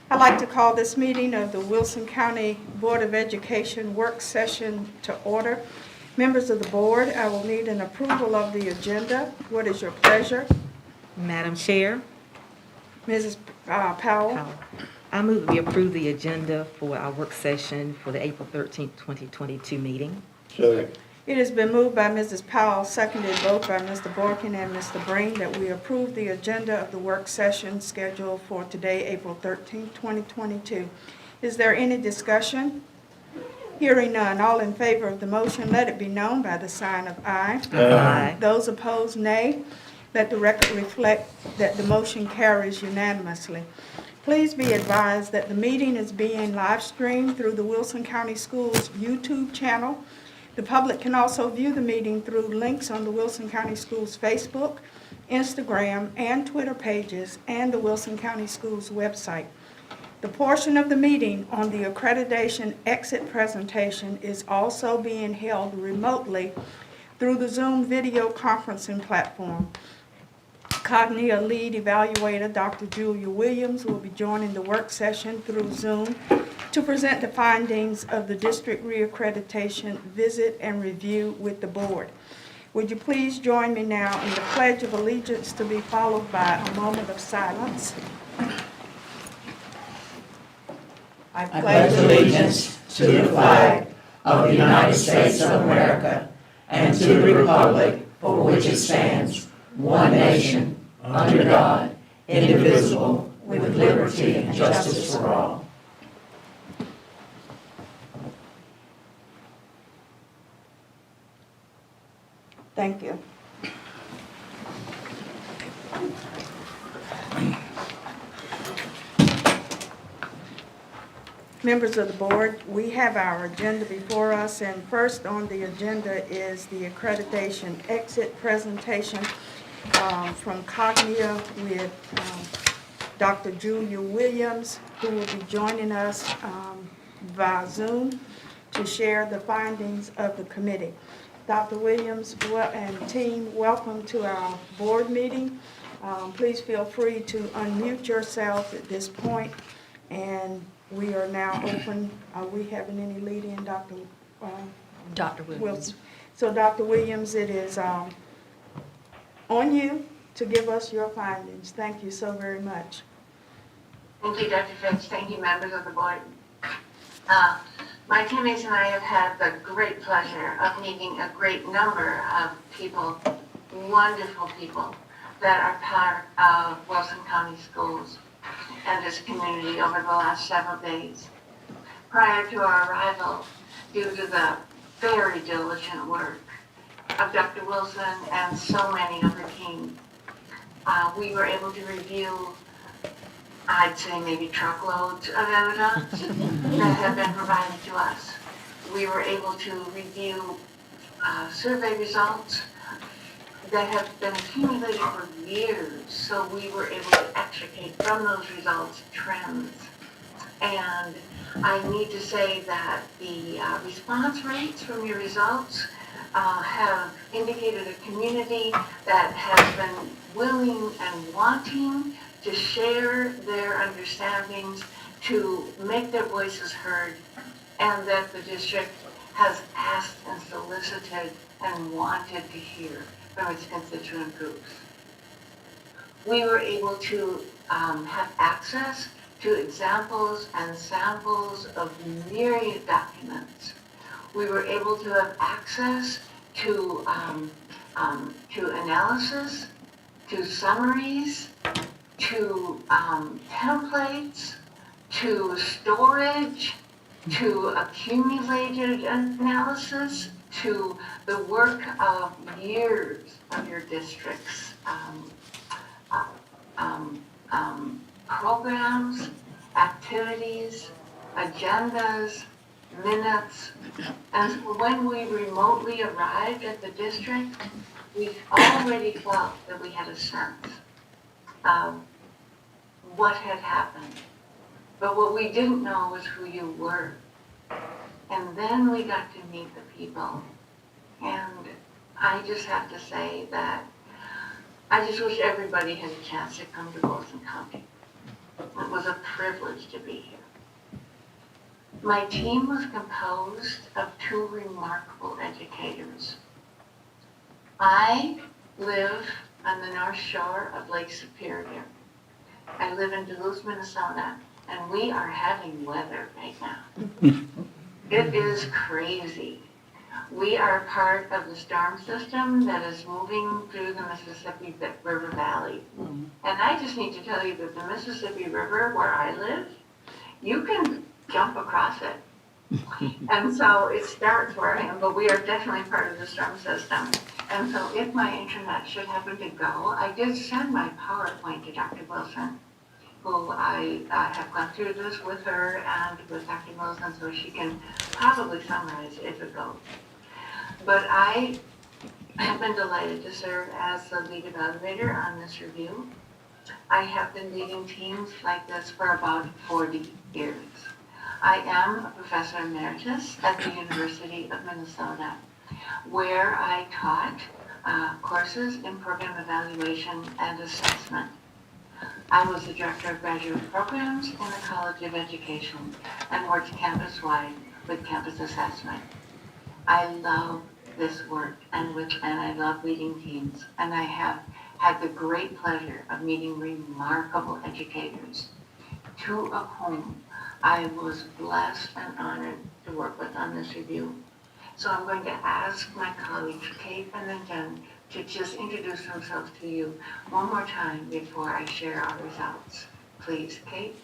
I'd like to call this meeting of the Wilson County Board of Education work session to order. Members of the board, I will need an approval of the agenda. What is your pleasure? Madam Chair, Mrs. Powell? I move that we approve the agenda for our work session for the April 13th, 2022 meeting. Second. It has been moved by Mrs. Powell, seconded both by Mr. Borkin and Mr. Breen, that we approve the agenda of the work session scheduled for today, April 13th, 2022. Is there any discussion? Hearing none, all in favor of the motion, let it be known by the sign of aye. Aye. Those opposed, nay. Let the record reflect that the motion carries unanimously. Please be advised that the meeting is being live streamed through the Wilson County Schools YouTube channel. The public can also view the meeting through links on the Wilson County Schools Facebook, Instagram, and Twitter pages, and the Wilson County Schools website. The portion of the meeting on the accreditation exit presentation is also being held remotely through the Zoom video conferencing platform. Cognia lead evaluator Dr. Julia Williams will be joining the work session through Zoom to present the findings of the district reaccreditation visit and review with the board. Would you please join me now in the Pledge of Allegiance, to be followed by a moment of silence. I pledge allegiance to the flag of the United States of America and to the republic for which it stands, one nation, under God, indivisible, with liberty and justice for all. Thank you. Members of the board, we have our agenda before us, and first on the agenda is the accreditation exit presentation from Cognia with Dr. Julia Williams, who will be joining us via Zoom to share the findings of the committee. Dr. Williams and team, welcome to our board meeting. Please feel free to unmute yourself at this point, and we are now open. Are we having any lead-in, Dr. Williams? Wilson? So, Dr. Williams, it is on you to give us your findings. Thank you so very much. Thank you, Dr. Fitch. Thank you, members of the board. My teammates and I have had the great pleasure of meeting a great number of people, wonderful people, that are part of Wilson County Schools and this community over the last several days. Prior to our arrival, due to the very diligent work of Dr. Wilson and so many of her team, we were able to review, I'd say maybe truckloads of evidence that have been provided to us. We were able to review survey results that have been accumulated for years, so we were able to extricate from those results trends. And I need to say that the response rates from your results have indicated a community that has been willing and wanting to share their understandings, to make their voices heard, and that the district has asked and solicited and wanted to hear from its constituent groups. We were able to have access to examples and samples of myriad documents. We were able to have access to analysis, to summaries, to templates, to storage, to accumulated analysis, to the work of years of your district's programs, activities, agendas, minutes. And when we remotely arrived at the district, we already felt that we had a sense of what had happened. But what we didn't know was who you were. And then we got to meet the people. And I just have to say that I just wish everybody had a chance to come to Wilson County. It was a privilege to be here. My team was composed of two remarkable educators. I live on the North Shore of Lake Superior. I live in Duluth, Minnesota, and we are having weather right now. It is crazy. We are part of the storm system that is moving through the Mississippi River Valley. And I just need to tell you that the Mississippi River, where I live, you can jump across it. And so it starts where I am, but we are definitely part of the storm system. And so if my internet should happen to go, I did send my PowerPoint to Dr. Wilson, who I have gone through this with her and with Dr. Wilson, so she can probably summarize if it goes. But I have been delighted to serve as the lead evaluator on this review. I have been leading teams like this for about 40 years. I am a professor emeritus at the University of Minnesota, where I taught courses in program evaluation and assessment. I was the director of graduate programs in the College of Education and worked campus-wide with campus assessment. I love this work and I love leading teams, and I have had the great pleasure of meeting remarkable educators, two of whom I was blessed and honored to work with on this review. So I'm going to ask my colleagues, Kate and then Jen, to just introduce themselves to you one more time before I share our results. Please, Kate.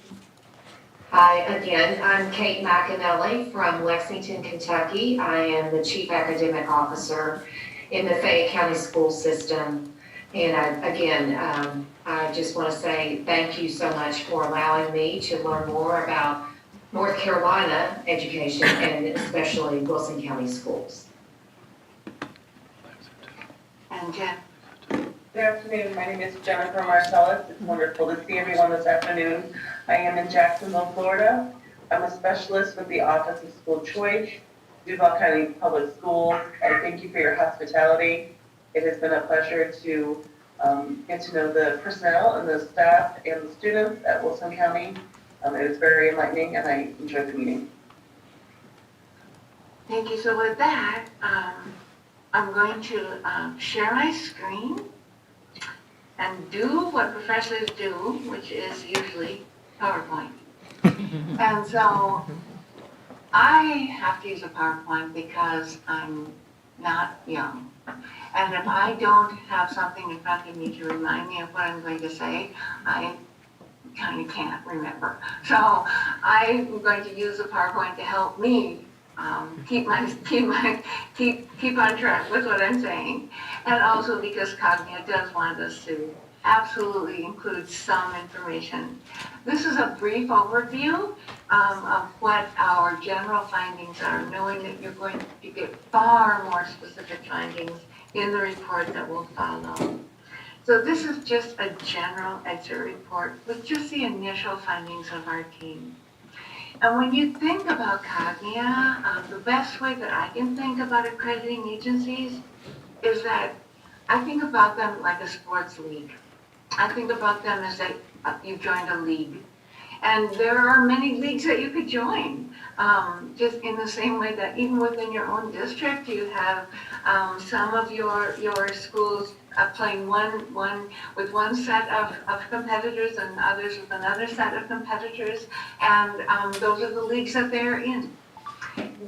Hi again, I'm Kate McAnally from Lexington, Kentucky. I am the Chief Academic Officer in the Fayette County School System. And I just want to say thank you so much for allowing me to learn more about North Carolina education and especially Wilson County schools. And Jen. Good afternoon. My name is Jennifer Marcellus. It's wonderful to see everyone this afternoon. I am in Jacksonville, Florida. I'm a specialist with the Office of School Choice, Duval County Public Schools. I thank you for your hospitality. It has been a pleasure to get to know the personnel and the staff and the students at Wilson County. It was very enlightening and I enjoyed the meeting. Thank you. So with that, I'm going to share my screen and do what professors do, which is usually PowerPoint. And so I have to use a PowerPoint because I'm not young. And if I don't have something in front of me to remind me of what I'm going to say, I kind of can't remember. So I'm going to use a PowerPoint to help me keep on track with what I'm saying. And also because Cognia does want us to absolutely include some information. This is a brief overview of what our general findings are, knowing that you're going to get far more specific findings in the report that will follow. So this is just a general exit report with just the initial findings of our team. And when you think about Cognia, the best way that I can think about accrediting agencies is that I think about them like a sports league. I think about them as that you've joined a league. And there are many leagues that you could join, just in the same way that even within your own district, you have some of your schools playing with one set of competitors and others with another set of competitors, and those are the leagues that they're in.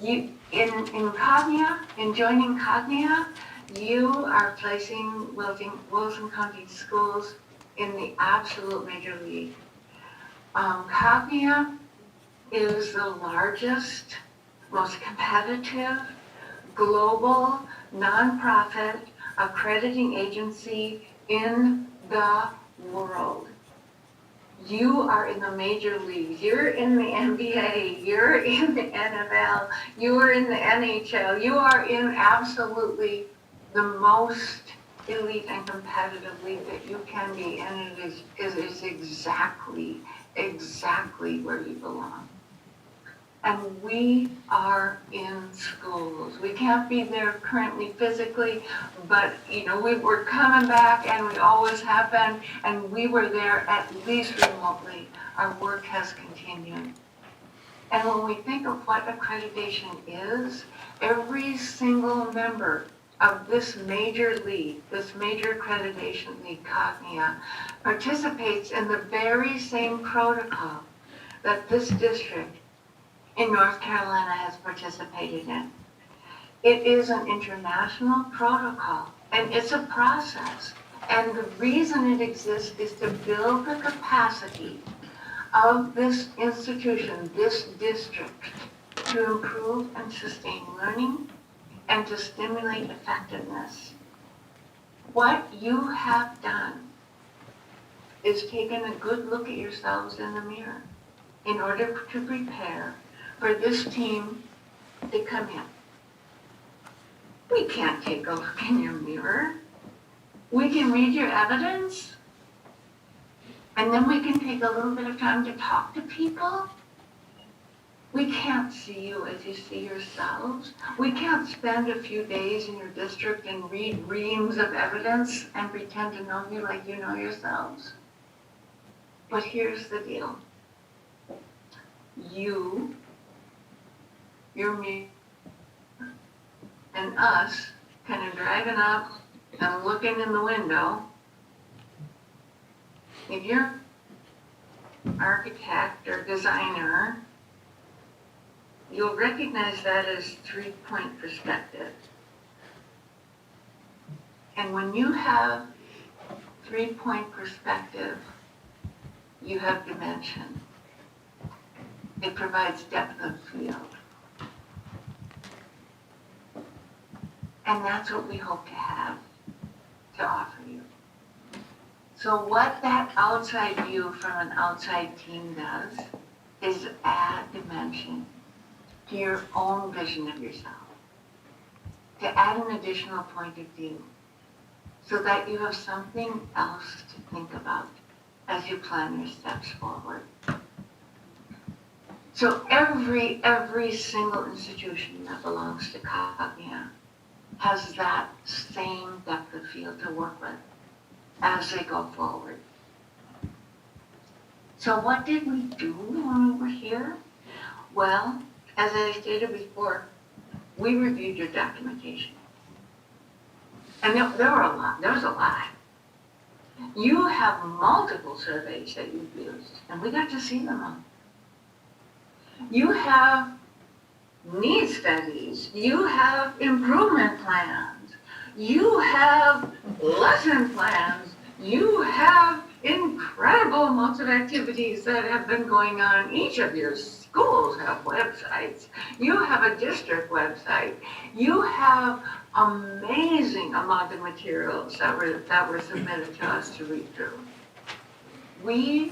In Cognia, in joining Cognia, you are placing Wilson County schools in the absolute major league. Cognia is the largest, most competitive, global, nonprofit accrediting agency in the world. You are in the major leagues. You're in the NBA. You're in the NFL. You are in the NHL. You are in absolutely the most elite and competitive league that you can be, and it is exactly where you belong. And we are in schools. We can't be there currently physically, but, we're coming back and we always have been, and we were there at least remotely. Our work has continued. And when we think of what accreditation is, every single member of this major league, this major accreditation league, COGNIA, participates in the very same protocol that this district in North Carolina has participated in. It is an international protocol, and it's a process. And the reason it exists is to build the capacity of this institution, this district, to improve and sustain learning and to stimulate effectiveness. What you have done is taken a good look at yourselves in the mirror in order to prepare for this team to come in. We can't take a look in your mirror. We can read your evidence, and then we can take a little bit of time to talk to people. We can't see you as you see yourselves. We can't spend a few days in your district and read reams of evidence and pretend to know you like you know yourselves. But here's the deal. You, your mirror, and us kind of driving up and looking in the window. If you're an architect or designer, you'll recognize that as 3-point perspective. And when you have 3-point perspective, you have dimension. It provides depth of field. And that's what we hope to have to offer you. So what that outside view from an outside team does is add dimension to your own vision of yourself, to add an additional point of view so that you have something else to think about as you plan your steps forward. So every single institution that belongs to COGNIA has that same depth of field to work with as they go forward. So what did we do when we were here? Well, as I stated before, we reviewed your documentation. And there was a lot. You have multiple surveys that you've used, and we got to see them all. You have needs studies, you have improvement plans, you have lesson plans, you have incredible amounts of activities that have been going on. Each of your schools have websites. You have a district website. You have amazing amount of materials that were submitted to us to read through. We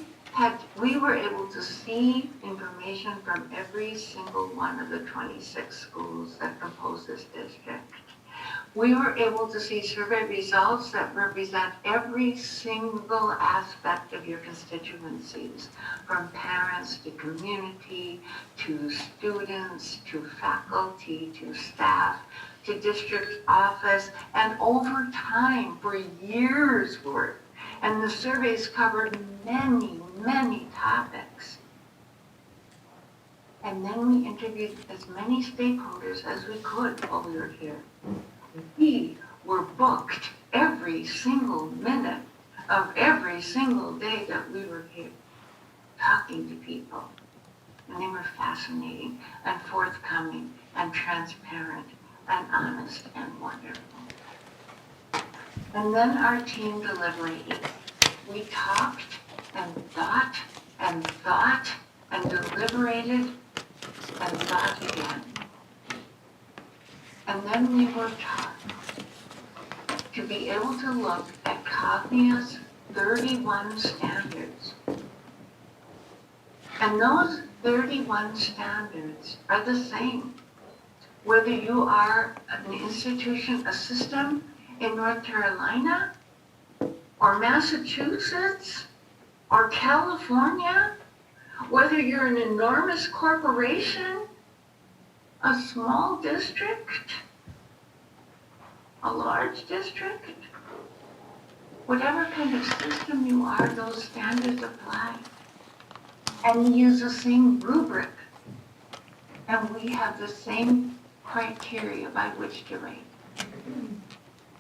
were able to see information from every single one of the 26 schools that compose this district. We were able to see survey results that represent every single aspect of your constituencies, from parents to community, to students, to faculty, to staff, to district office, and over time, for years' worth. And the surveys covered many, many topics. And then we interviewed as many stakeholders as we could while we were here. We were booked every single minute of every single day that we were here, talking to people. And they were fascinating and forthcoming and transparent and honest and wonderful. And then our team deliberated. We talked and thought and thought and deliberated and thought again. And then we worked hard to be able to look at COGNIA's 31 standards. And those 31 standards are the same, whether you are an institution, a system in North Carolina, or Massachusetts, or California, whether you're an enormous corporation, a small district, a large district, whatever kind of system you are, those standards apply. And you use the same rubric. And we have the same criteria by which to rate.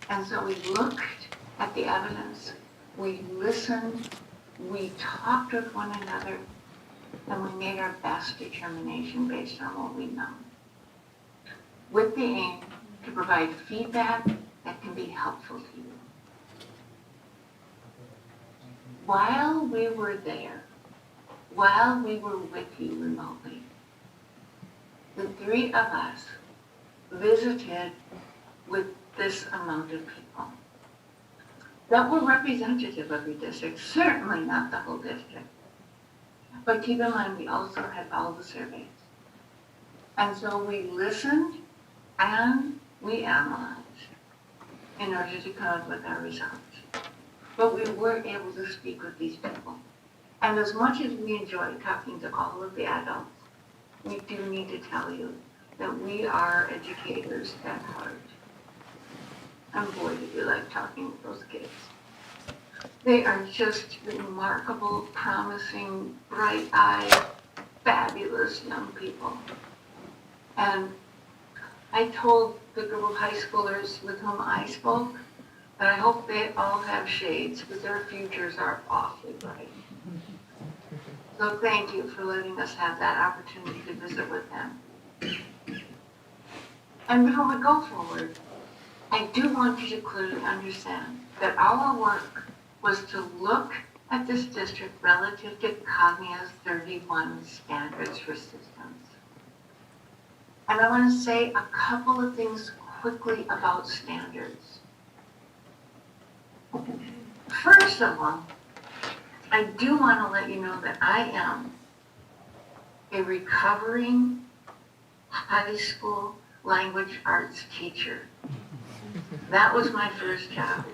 And so we looked at the evidence, we listened, we talked with one another, and we made our best determination based on what we know, with the aim to provide feedback that can be helpful to you. While we were there, while we were with you remotely, the three of us visited with this amount of people that were representative of your district, certainly not the whole district. But keep in mind, we also had all the surveys. And so we listened and we analyzed in order to come up with our results. But we were able to speak with these people. And as much as we enjoy talking to all of the adults, we do need to tell you that we are educators at heart. And boy, did we like talking with those kids. They are just remarkable, promising, bright-eyed, fabulous young people. And I told the group of high schoolers with whom I spoke that I hope they all have shades because their futures are awfully bright. So thank you for letting us have that opportunity to visit with them. And before we go forward, I do want you to clearly understand that our work was to look at this district relative to Cognia's 31 standards for systems. And I want to say a couple of things quickly about standards. First of all, I do want to let you know that I am a recovering high school language arts teacher. That was my first job.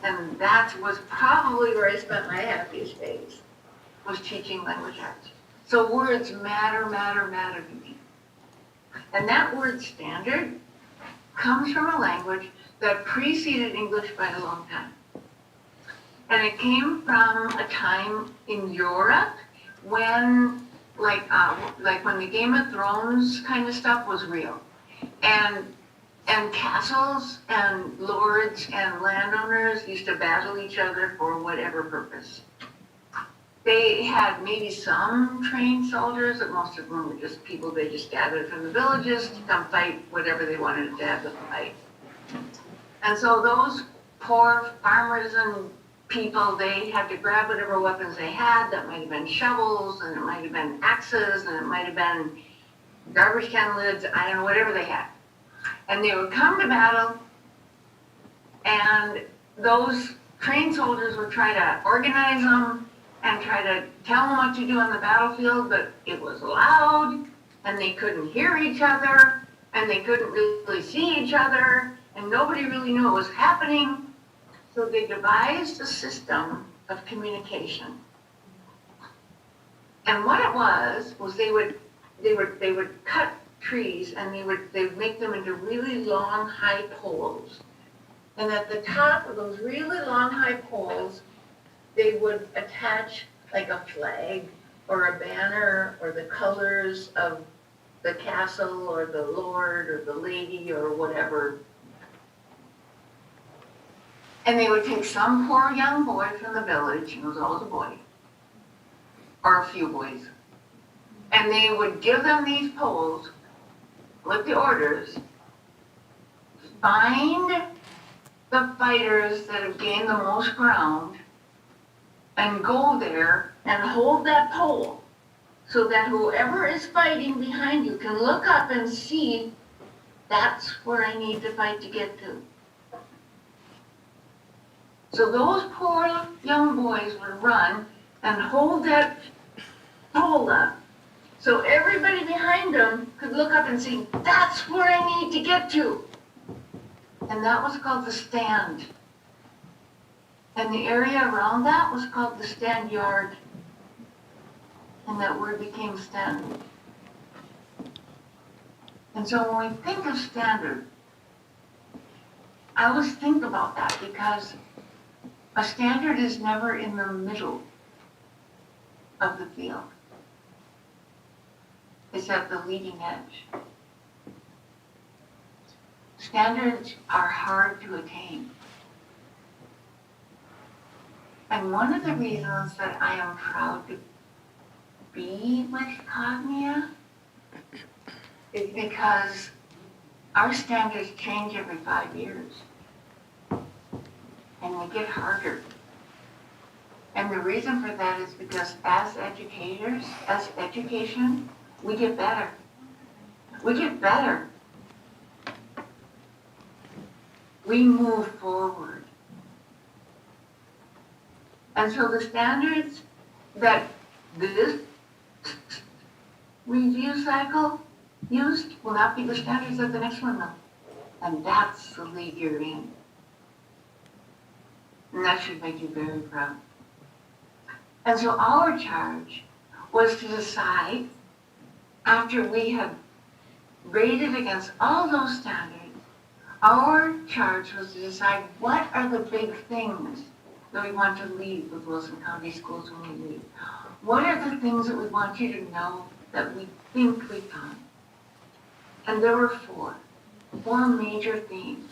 And that was probably where I spent my happiest days, was teaching language arts. So words matter to me. And that word standard comes from a language that preceded English by a long time. And it came from a time in Europe when, like when the Game of Thrones kind of stuff was real. And castles and lords and landowners used to battle each other for whatever purpose. They had maybe some trained soldiers, but most of them were just people they just gathered from the villages to come fight whatever they wanted to have them fight. And so those poor farmers and people, they had to grab whatever weapons they had. That might have been shovels, and it might have been axes, and it might have been garbage can lids, I don't know, whatever they had. And they would come to battle, and those trained soldiers would try to organize them and try to tell them what to do on the battlefield, but it was loud, and they couldn't hear each other, and they couldn't really see each other, and nobody really knew what was happening. So they devised a system of communication. And what it was they would cut trees, and they would make them into really long, high poles. And at the top of those really long, high poles, they would attach like a flag or a banner or the colors of the castle or the lord or the lady or whatever. And they would take some poor young boy from the village, he was always a boy, or a few boys, and they would give them these poles with the orders: find the fighters that have gained the most ground and go there and hold that pole so that whoever is fighting behind you can look up and see that's where I need to fight to get to. So those poor young boys would run and hold that pole up so everybody behind them could look up and see, that's where I need to get to. And that was called the stand. And the area around that was called the stand yard. And that word became stand. And so when we think of standard, I always think about that because a standard is never in the middle of the field. It's at the leading edge. Standards are hard to attain. And one of the reasons that I am proud to be with Cognia is because our standards change every 5 years. And they get harder. And the reason for that is because as educators, as education, we get better. We get better. We move forward. And so the standards that this review cycle used will not be the standards that the next one will. And that's the league you're in. And that should make you very proud. And so our charge was to decide, after we had rated against all those standards, our charge was to decide what are the big things that we want to leave with Wilson County Schools when we leave. What are the things that we want you to know that we think we've done? And there were four major themes.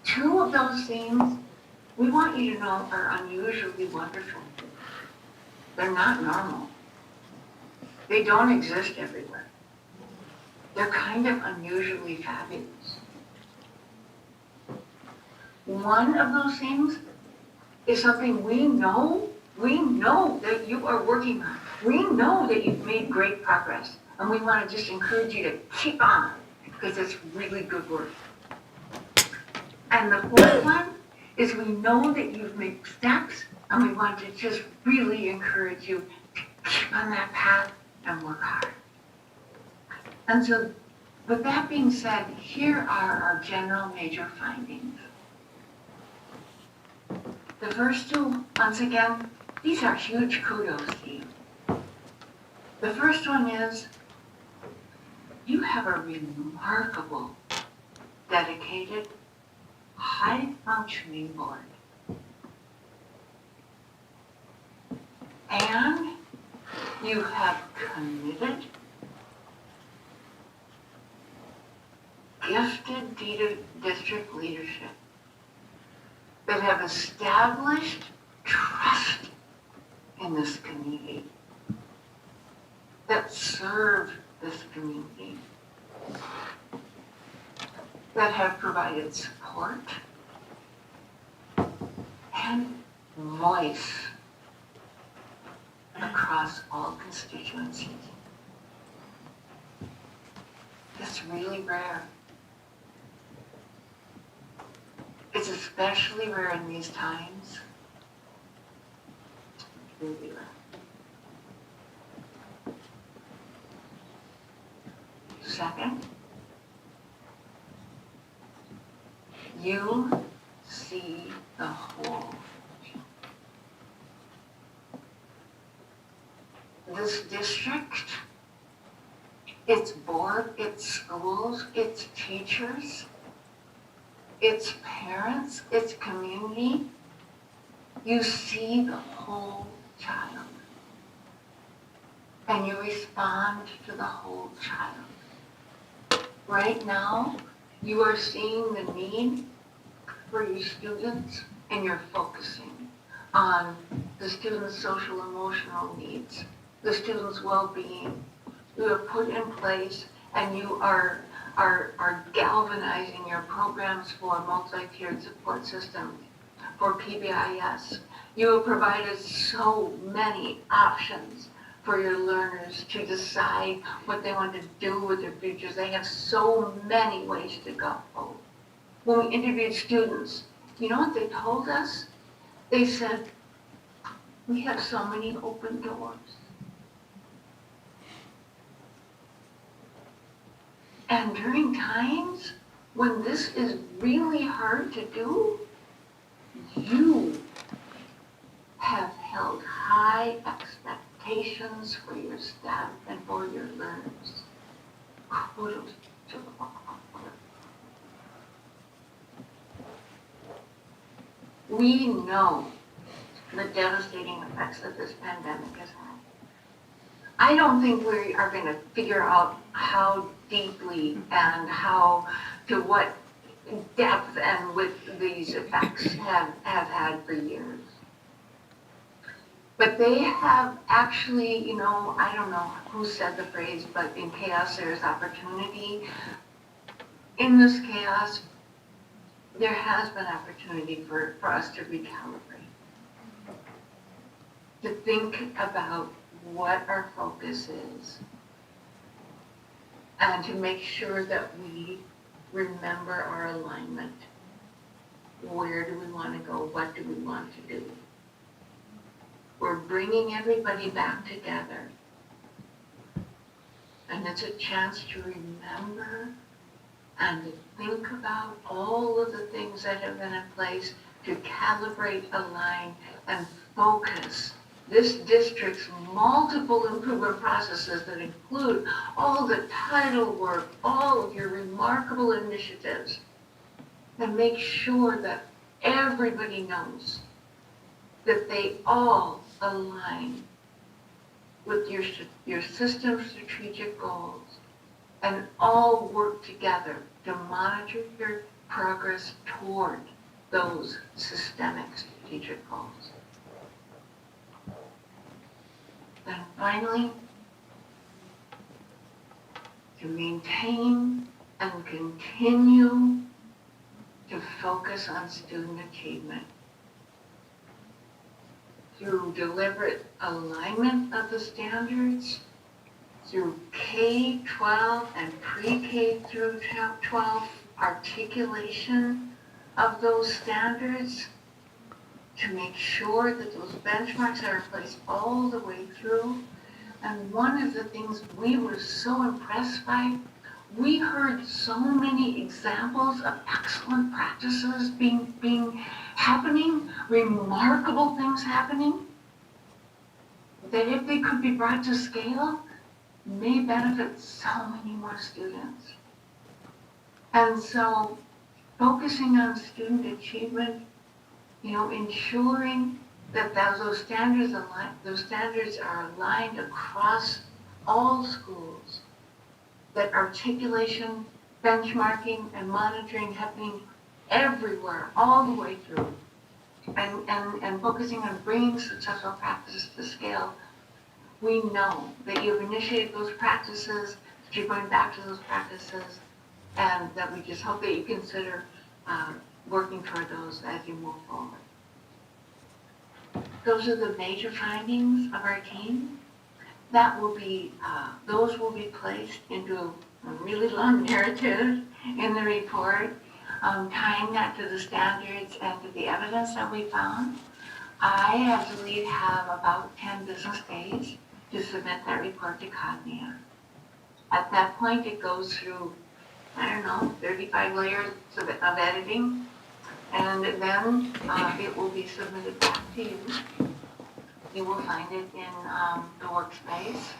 2 of those themes we want you to know are unusually wonderful. They're not normal. They don't exist everywhere. They're kind of unusually fabulous. One of those things is something we know that you are working on. We know that you've made great progress, and we want to just encourage you to keep on, because it's really good work. And the 4th one is we know that you've made steps, and we want to just really encourage you to keep on that path and work hard. And so, with that being said, here are our general major findings. The first 2, once again, these are huge kudos to you. The first one is, you have a remarkable, dedicated, high-functioning board. And you have committed, gifted district leadership that have established trust in this community, that serve this community, that have provided support and voice across all constituencies. It's really rare. It's especially rare in these times. Really rare. Second, you see the whole. This district, its board, its schools, its teachers, its parents, its community, you see the whole child. And you respond to the whole child. Right now, you are seeing the need for your students, and you're focusing on the students' social emotional needs, the students' well-being. You have put in place, and you are galvanizing your programs for multi-tiered support systems, for PBIS. You have provided so many options for your learners to decide what they want to do with their futures. They have so many ways to go. When we interviewed students, you know what they told us? They said, we have so many open doors. And during times when this is really hard to do, you have held high expectations for your staff and for your learners. Kudos We know the devastating effects that this pandemic has had. I don't think we are going to figure out how deeply and to what depth and with these effects have had for years. But they have actually, I don't know who said the phrase, but in chaos there is opportunity. In this chaos, there has been opportunity for us to recalibrate, to think about what our focus is, and to make sure that we remember our alignment. Where do we want to go? What do we want to do? We're bringing everybody back together. And it's a chance to remember and to think about all of the things that have been in place to calibrate, align, and focus this district's multiple improvement processes that include all the title work, all of your remarkable initiatives, and make sure that everybody knows that they all align with your system's strategic goals and all work together to monitor your progress toward those systemic strategic goals. And finally, to maintain and continue to focus on student achievement through deliberate alignment of the standards, through K-12 and pre-K through 12 articulation of those standards, to make sure that those benchmarks are in place all the way through. And one of the things we were so impressed by, we heard so many examples of excellent practices happening, remarkable things happening, that if they could be brought to scale, may benefit so many more students. And so focusing on student achievement, ensuring that those standards are aligned across all schools, that articulation, benchmarking, and monitoring happening everywhere, all the way through, and focusing on bringing successful practices to scale. We know that you've initiated those practices, that you're going back to those practices, and that we just hope that you consider working toward those as you move forward. Those are the major findings of our team. Those will be placed into a really long narrative in the report, tying that to the standards and to the evidence that we found. I, as the lead, have about 10 business days to submit that report to Cognia. At that point, it goes through, 35 layers of editing, and then it will be submitted back to you. You will find it in the workspace,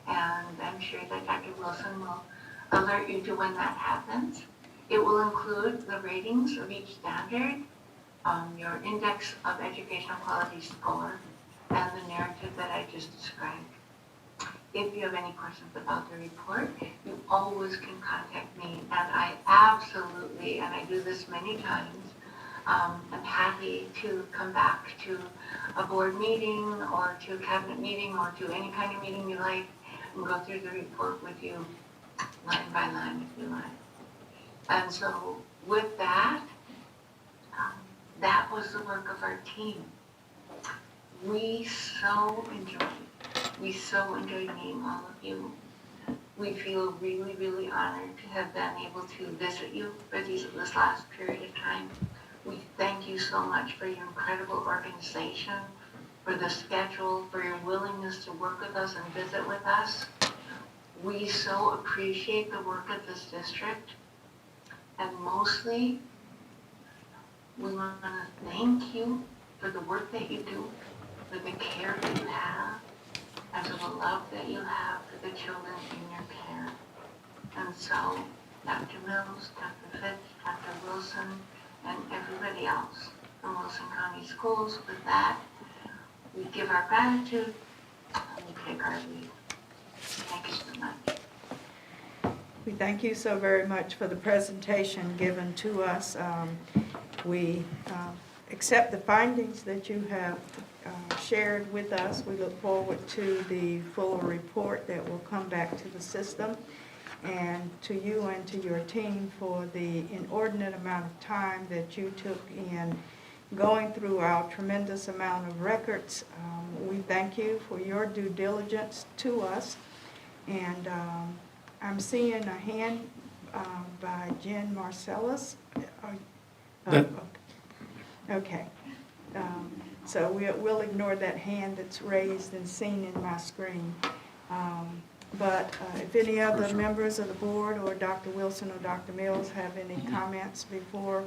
and I'm sure that Dr. Wilson will alert you to when that happens. It will include the ratings of each standard, your index of educational quality score, and the narrative that I just described. If you have any questions about the report, you always can contact me, and I absolutely, and I do this many times, I'm happy to come back to a board meeting or to a cabinet meeting or to any kind of meeting you like and go through the report with you line by line if you like. And so with that, that was the work of our team. We so enjoyed meeting all of you. We feel really, really honored to have been able to visit you for this last period of time. We thank you so much for your incredible organization, for the schedule, for your willingness to work with us and visit with us. We so appreciate the work of this district. And mostly, we want to thank you for the work that you do, for the care that you have, and for the love that you have for the children in your care. And so, Dr. Mills, Dr. Fitz, Dr. Wilson, and everybody else from Wilson County Schools. With that, we give our gratitude and we take our leave. Thank you so much. We thank you so very much for the presentation given to us. We accept the findings that you have shared with us. We look forward to the full report that will come back to the system, and to you and to your team for the inordinate amount of time that you took in going through our tremendous amount of records. We thank you for your due diligence to us. And I'm seeing a hand by Jen Marcellus. Okay. So we'll ignore that hand that's raised and seen in my screen. But if any other members of the board or Dr. Wilson or Dr. Mills have any comments before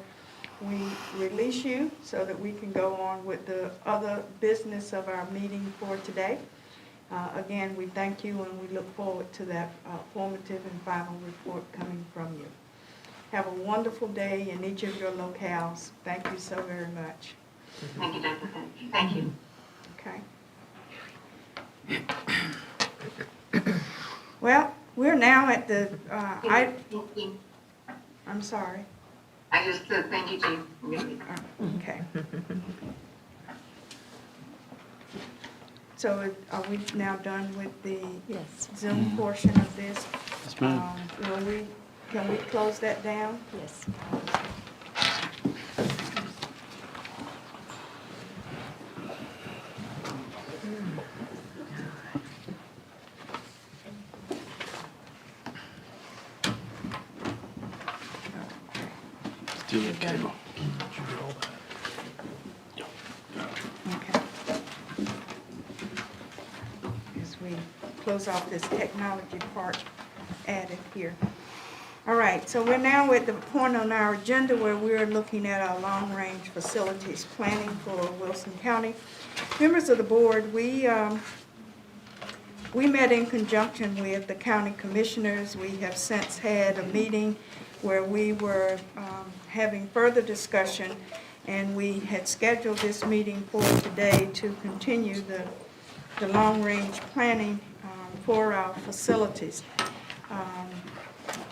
we release you so that we can go on with the other business of our meeting for today. Again, we thank you and we look forward to that formative and final report coming from you. Have a wonderful day in each of your locales. Thank you so very much. Thank you, Dr. Fitz. Thank you. Okay. Well, we're now at the, Thank you. I'm sorry. I just said thank you, Chief. Okay. So are we now done with the Yes. Zoom portion of this? Yes, ma'am. Can we close that down? Yes. Do the cable. Okay. As we close off this technology part added here. All right, so we're now at the point on our agenda where we're looking at our long-range facilities planning for Wilson County. Members of the board, we met in conjunction with the county commissioners. We have since had a meeting where we were having further discussion, and we had scheduled this meeting for today to continue the long-range planning for our facilities.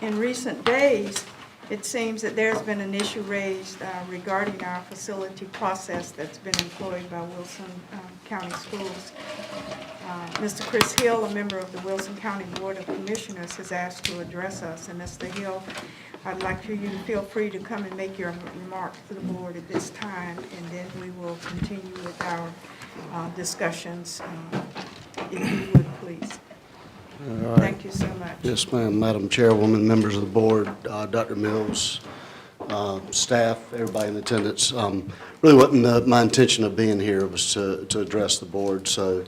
In recent days, it seems that there's been an issue raised regarding our facility process that's been employed by Wilson County Schools. Mr. Chris Hill, a member of the Wilson County Board of Commissioners, has asked to address us. And Mr. Hill, I'd like for you to feel free to come and make your remarks to the board at this time, and then we will continue with our discussions, if you would, please. All right. Thank you so much. Yes, ma'am. Madam Chairwoman, members of the board, Dr. Mills, staff, everybody in attendance. Really wasn't my intention of being here was to address the board. So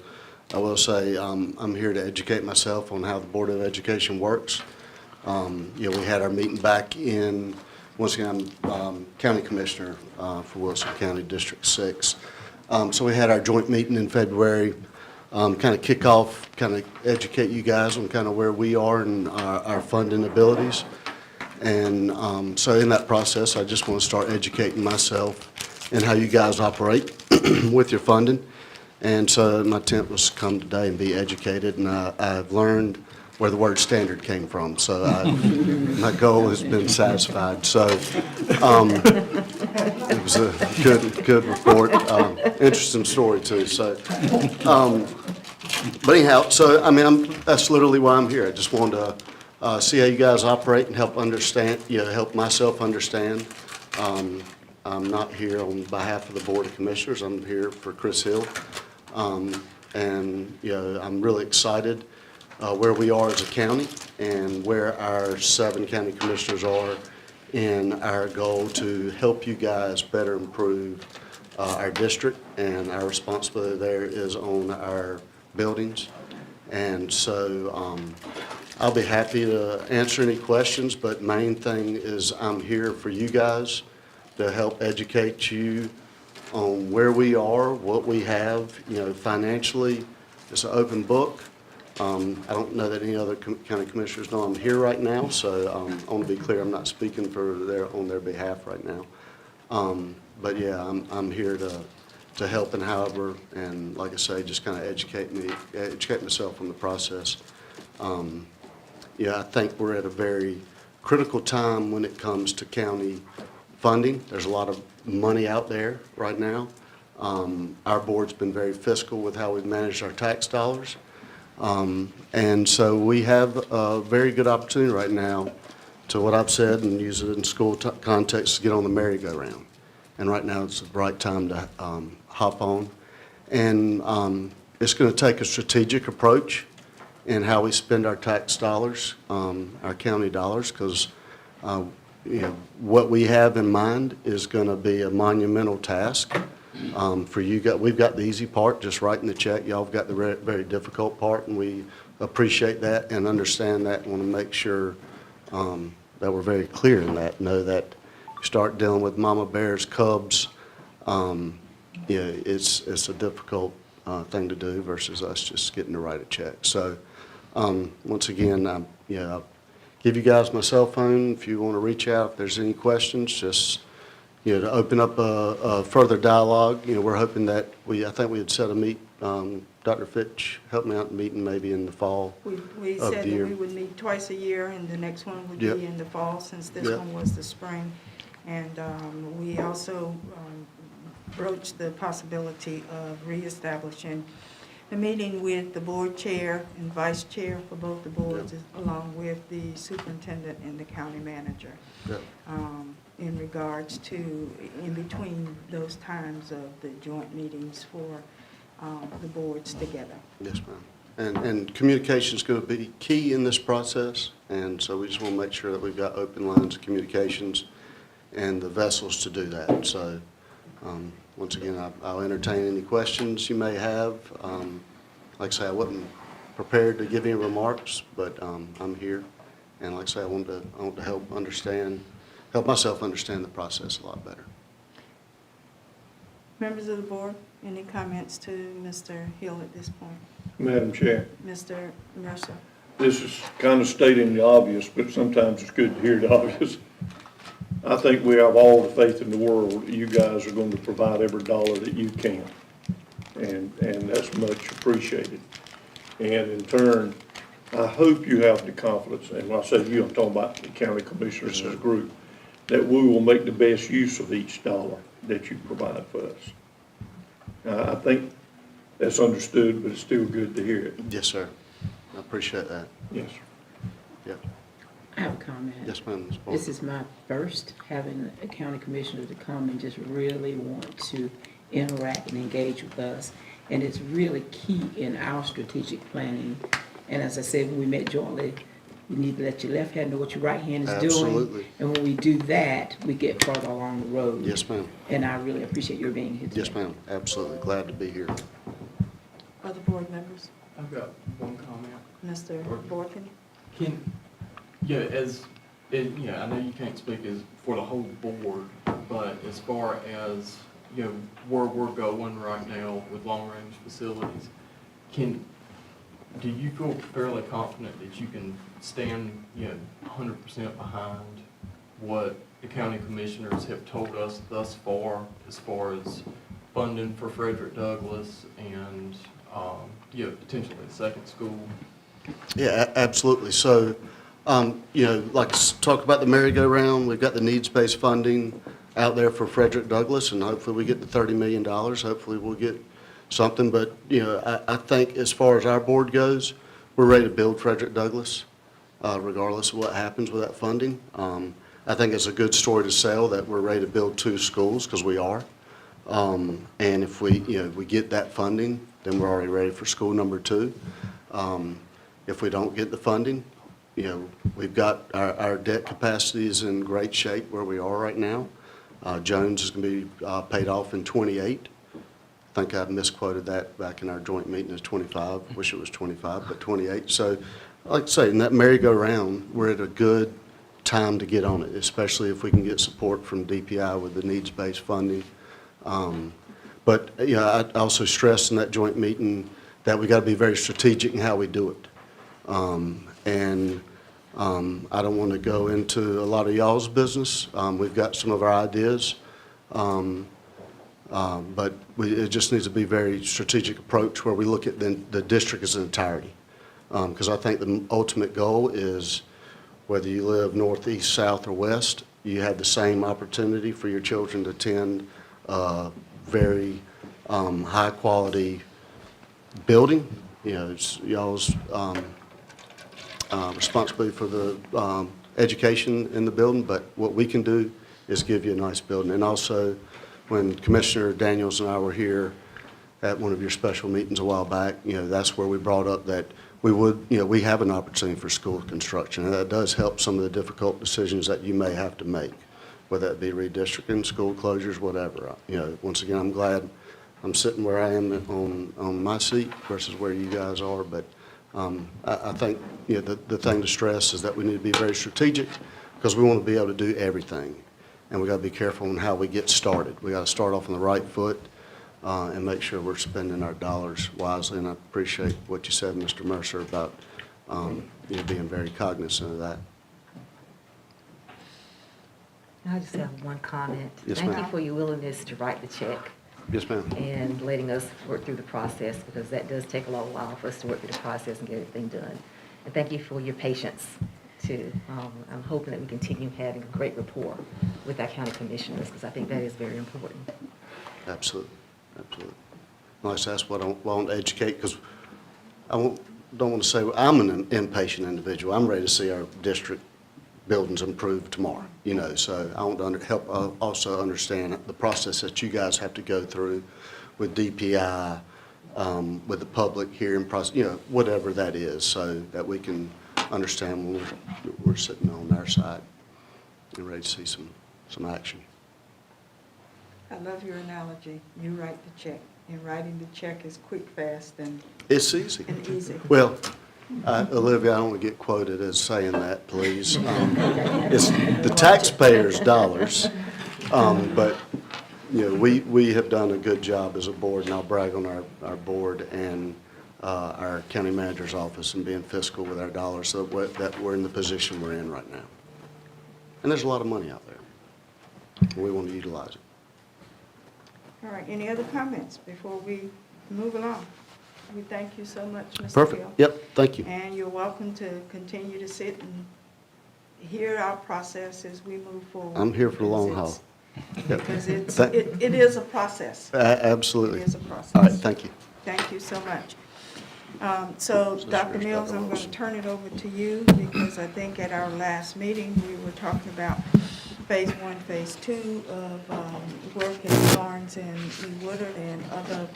I will say I'm here to educate myself on how the Board of Education works. We had our meeting back in, once again, I'm County Commissioner for Wilson County District 6. So we had our joint meeting in February. Kind of kick off, kind of educate you guys on kind of where we are and our funding abilities. And so in that process, I just want to start educating myself in how you guys operate with your funding. And so my intent was to come today and be educated, and I've learned where the word standard came from. So my goal has been satisfied. So it was a good report, interesting story too. So, but anyhow, so I mean, that's literally why I'm here. I just wanted to see how you guys operate and help understand, help myself understand. I'm not here on behalf of the Board of Commissioners. I'm here for Chris Hill, and I'm really excited where we are as a county and where our 7 county commissioners are in our goal to help you guys better improve our district, and our responsibility there is on our buildings. And so I'll be happy to answer any questions, but main thing is I'm here for you guys to help educate you on where we are, what we have, financially. It's an open book. I don't know that any other county commissioners know I'm here right now, so I want to be clear, I'm not speaking on their behalf right now. But yeah, I'm here to help in however, and like I say, just kind of educate myself on the process. Yeah, I think we're at a very critical time when it comes to county funding. There's a lot of money out there right now. Our board's been very fiscal with how we've managed our tax dollars. And so we have a very good opportunity right now to what I've said and use it in school context to get on the merry-go-round. And right now it's the right time to hop on. And it's going to take a strategic approach in how we spend our tax dollars, our county dollars, because what we have in mind is going to be a monumental task. For you, we've got the easy part, just writing the check. Y'all have got the very difficult part, and we appreciate that and understand that and want to make sure that we're very clear in that. Know that you start dealing with mama bears, cubs, it's a difficult thing to do versus us just getting to write a check. So once again, I'll give you guys my cell phone if you want to reach out. If there's any questions, just to open up a further dialogue. We're hoping that I think we had set a meet. Dr. Fitch helped me out in meeting maybe in the fall. We of said the that year. we would meet twice a year, and the next one would Yep. be in the fall, since this Yep. one was the spring. And we also broached the possibility of reestablishing the meeting with the board chair and vice chair for both the boards, along with the superintendent and the county manager. Yep. In regards to, in between those times of the joint meetings for the boards together. Yes, ma'am. And communication is going to be key in this process, and so we just want to make sure that we've got open lines of communications and the vessels to do that. So once again, I'll entertain any questions you may have. Like I say, I wasn't prepared to give any remarks, but I'm here, and like I say, I want to help myself understand the process a lot better. Members of the board, any comments to Mr. Hill at this point? Madam Chair, Mr. Mercer? this is kind of stating the obvious, but sometimes it's good to hear the obvious. I think we have all the faith in the world that you guys are going to provide every dollar that you can, and that's much appreciated. And in turn, I hope you have the confidence, and when I say you, I'm talking about the county commissioners as a group, that we will make the best use of each dollar that you provide for us. I think that's understood, but it's still good to hear it. Yes, sir. I appreciate that. Yes. Yep. I have a comment. Yes, ma'am. Ms. Boyd. This is my first having a county commissioner to come and just really want to interact and engage with us. And it's really key in our strategic planning. And as I said, when we met jointly, you need to let your left hand know what your right hand is doing. Absolutely. And when we do that, we get further along the road. Yes, ma'am. And I really appreciate your being here today. Yes, ma'am. Absolutely. Glad to be here. Other board members? I've got one comment. Mr. Borkin? I know you can't speak as for the whole board, but as far as, where we're going right now with long-range facilities, do you feel fairly confident that you can stand, 100% behind what the county commissioners have told us thus far as funding for Frederick Douglass and, potentially a second school? Yeah, absolutely. So, like talk about the merry-go-round, we've got the needs-based funding out there for Frederick Douglass, and hopefully we get the $30 million. Hopefully we'll get something, but, I think as far as our board goes, we're ready to build Frederick Douglass, regardless of what happens with that funding. I think it's a good story to sell that we're ready to build 2 schools, because we are. And if we get that funding, then we're already ready for school number 2. If we don't get the funding, we've got our debt capacity is in great shape where we are right now. Jones is going to be paid off in 28. I think I misquoted that back in our joint meeting as 25. Wish it was 25, but 28. So, like I say, in that merry-go-round, we're at a good time to get on it, especially if we can get support from DPI with the needs-based funding. But I also stressed in that joint meeting that we got to be very strategic in how we do it. I don't want to go into a lot of y'all's business. We've got some of our ideas, but it just needs to be a very strategic approach where we look at the district as an entirety. Because I think the ultimate goal is whether you live north, east, south, or west, you have the same opportunity for your children to attend a very high-quality building. You know, it's y'all's responsibility for the education in the building, but what we can do is give you a nice building. And also, when Commissioner Daniels and I were here at one of your special meetings a while back, you know, that's where we brought up that we would, you know, we have an opportunity for school construction, and that does help some of the difficult decisions that you may have to make, whether that be redistricting, school closures, whatever. You know, once again, I'm glad I'm sitting where I am on my seat versus where you guys are, but I think, you know, the thing to stress is that we need to be very strategic because we want to be able to do everything, and we got to be careful on how we get started. We got to start off on the right foot and make sure we're spending our dollars wisely. And I appreciate what you said, Mr. Mercer, about you know, being very cognizant of that. I just have one comment. Yes, Thank ma'am. you for your willingness to write the check Yes, ma'am. and letting us work through the process, because that does take a little while for us to work through the process and get everything done. And thank you for your patience too. I'm hoping that we continue having a great rapport with our county commissioners, because I think that is very important. Absolutely, absolutely. Like I said, that's what I want to educate, because don't want to say, well, I'm an impatient individual. I'm ready to see our district buildings improved tomorrow, you know, so I want to help also understand the process that you guys have to go through with DPI, with the public hearing process, you know, whatever that is, so that we can understand when we're sitting on our side and ready to see some action. I love your analogy. You write the check, and writing the check is quick, fast, and It's easy. easy. Well, Olivia, I don't want to get quoted as saying that, please. It's the taxpayers' dollars, but, you know, we have done a good job as a board, and I'll brag on our board and our county manager's office in being fiscal with our dollars, so that we're in the position we're in right now. And there's a lot of money out there, and we want to utilize it. All right, any other comments before we move along? We thank you so much, Mr. Perfect. Hill. Yep, thank you. And you're welcome to continue to sit and hear our process as we move forward. I'm here for the long haul. Yep. Because it is a process. Absolutely. It is a process. All right, thank you. Thank you so much. So, Dr. Mills, I'm going to turn it over to you, because I think at our last meeting, we were talking about Phase 1, Phase 2 of work in Lawrence and Woodard and other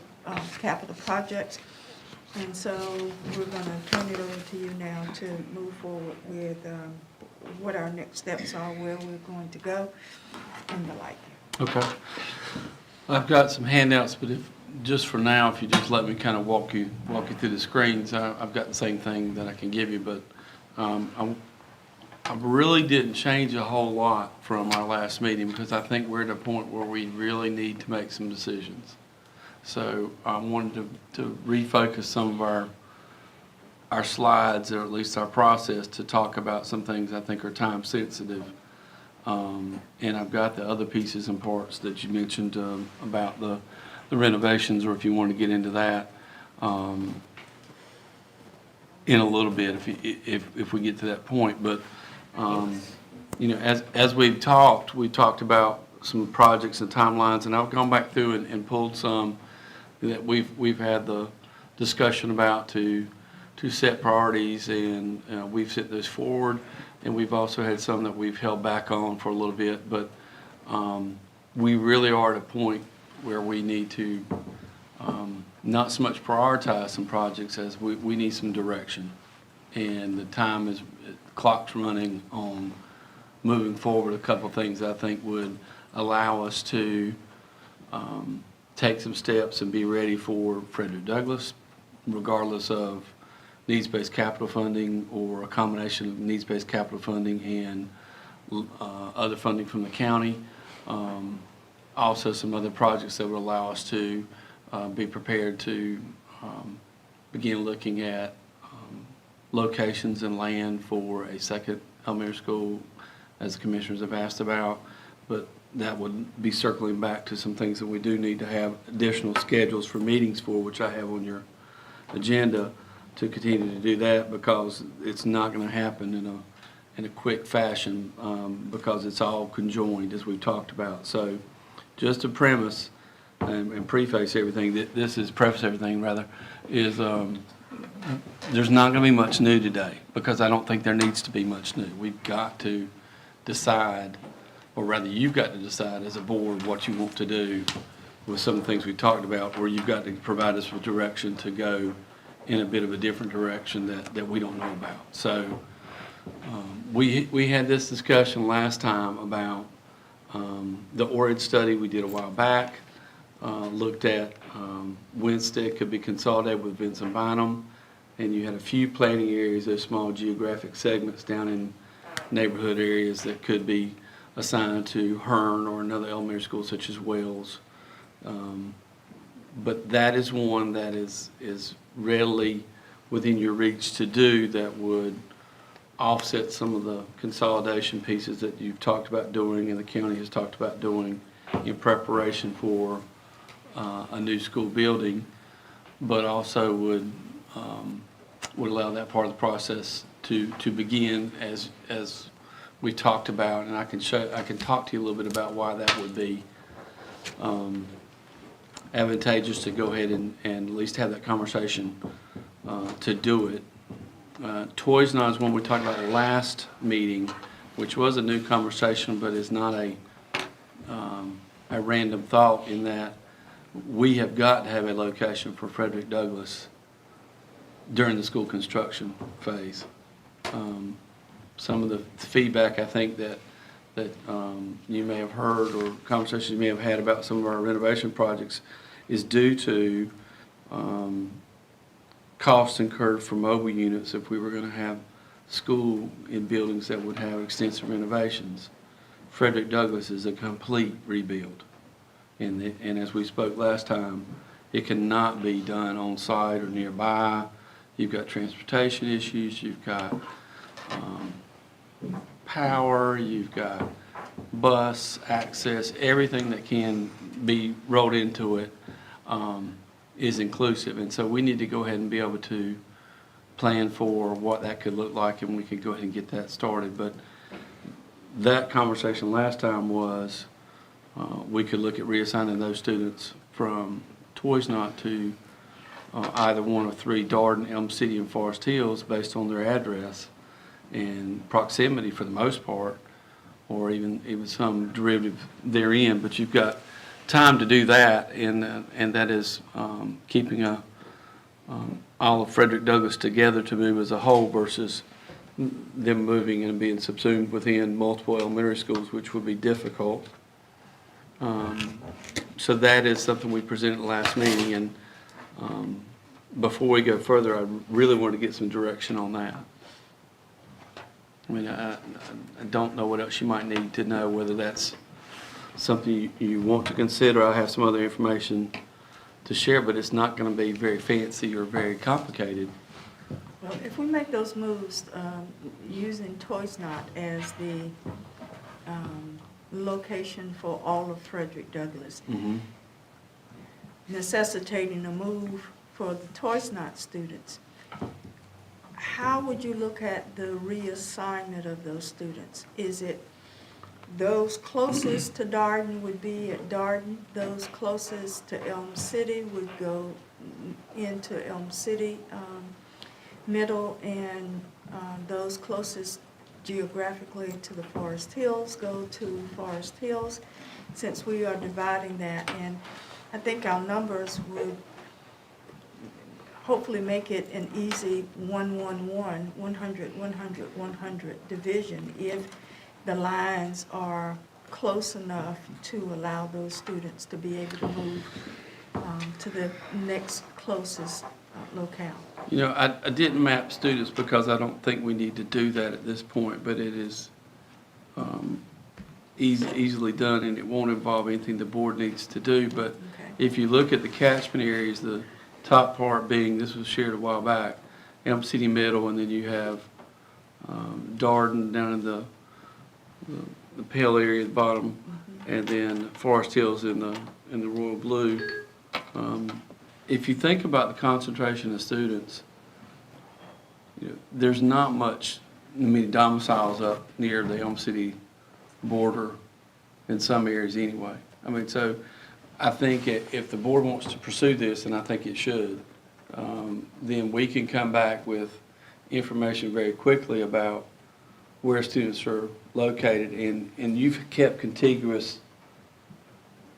capital projects. And so we're going to turn it over to you now to move forward with what our next steps are, where we're going to go, and the like. Okay. I've got some handouts, but just for now, if you just let me kind of walk you through the screens, I've got the same thing that I can give you, but I really didn't change a whole lot from our last meeting, because I think we're at a point where we really need to make some decisions. So I wanted to refocus some of our slides, or at least our process, to talk about some things I think are time sensitive. And I've got the other pieces and parts that you mentioned about the renovations, or if you want to get into that in a little bit, if we get to that point. But you know, as we've talked about some projects and timelines, and I've gone back through and pulled some that we've had the discussion about to set priorities, and we've set those forward, and we've also had some that we've held back on for a little bit, but we really are at a point where we need to not so much prioritize some projects as we need some direction, and the clock's running on moving forward a couple of things I think would allow us to take some steps and be ready for Frederick Douglass, regardless of needs-based capital funding or a combination of needs-based capital funding and other funding from the county. Also some other projects that would allow us to be prepared to begin looking at locations and land for a second elementary school, as the commissioners have asked about. But that would be circling back to some things that we do need to have additional schedules for meetings for, which I have on your agenda, to continue to do that, because it's not going to happen in a quick fashion, because it's all conjoined, as we've talked about. So just to preface and preface everything, preface everything rather, is there's not going to be much new today, because I don't think there needs to be much new. We've got to decide, or rather you've got to decide as a board what you want to do with some of the things we talked about, where you've got to provide us with direction to go in a bit of a different direction that we don't know about. So we had this discussion last time about the ORID study we did a while back, looked at Winstead could be consolidated with Vincent Bynum, and you had a few planning areas, those small geographic segments down in neighborhood areas that could be assigned to Hearn or another elementary school such as Wells. But that is one that is readily within your reach to do, that would offset some of the consolidation pieces that you've talked about doing and the county has talked about doing in preparation for a new school building, but also would allow that part of the process to begin as we talked about, and I can talk to you a little bit about why that would be advantageous to go ahead and at least have that conversation to do it. Toys Not is one we talked about at the last meeting, which was a new conversation, but is not a random thought, in that we have got to have a location for Frederick Douglass during the school construction phase. Some of the feedback I think that you may have heard, or conversations you may have had about some of our renovation projects, is due to costs incurred for mobile units if we were going to have school in buildings that would have extensive renovations. Frederick Douglass is a complete rebuild. And as we spoke last time, it cannot be done on site or nearby. You've got transportation issues, you've got power, you've got bus access, everything that can be rolled into it is inclusive. And so we need to go ahead and be able to plan for what that could look like, and we could go ahead and get that started. But that conversation last time was we could look at reassigning those students from Toys Not to either one of three, Darden, Elm City, and Forest Hills, based on their address and proximity for the most part, or even some derivative therein. But you've got time to do that, and that is keeping all of Frederick Douglass together to move as a whole, versus them moving and being subsumed within multiple elementary schools, which would be difficult. So that is something we presented at the last meeting, and before we go further, I really want to get some direction on that. I mean, I don't know what else you might need to know, whether that's something you want to consider. I have some other information to share, but it's not going to be very fancy or very complicated. Well, if we make those moves, using Toys Not as the location for all of Frederick Douglass, necessitating a move for the Toys Not students, how would you look at the reassignment of those students? Is it those closest to Darden would be at Darden, those closest to Elm City would go into Elm City Middle, and those closest geographically to the Forest Hills go to Forest Hills, since we are dividing that? And I think our numbers would hopefully make it an easy 1-1-1, 100, 100, 100 division, if the lines are close enough to allow those students to be able to move to the next closest locale. You know, I didn't map students because I don't think we need to do that at this point, but it is easily done, and it won't involve anything the board needs to do. But if you look at the catchment areas, the top part being, this was shared a while back, Elm City Middle, and then you have Darden down in the pale area at the bottom, and then Forest Hills in the royal blue. If you think about the concentration of students, there's not much, many domiciles up near the Elm City border in some areas anyway. I mean, so I think if the board wants to pursue this, and I think it should, then we can come back with information very quickly about where students are located, and you've kept contiguous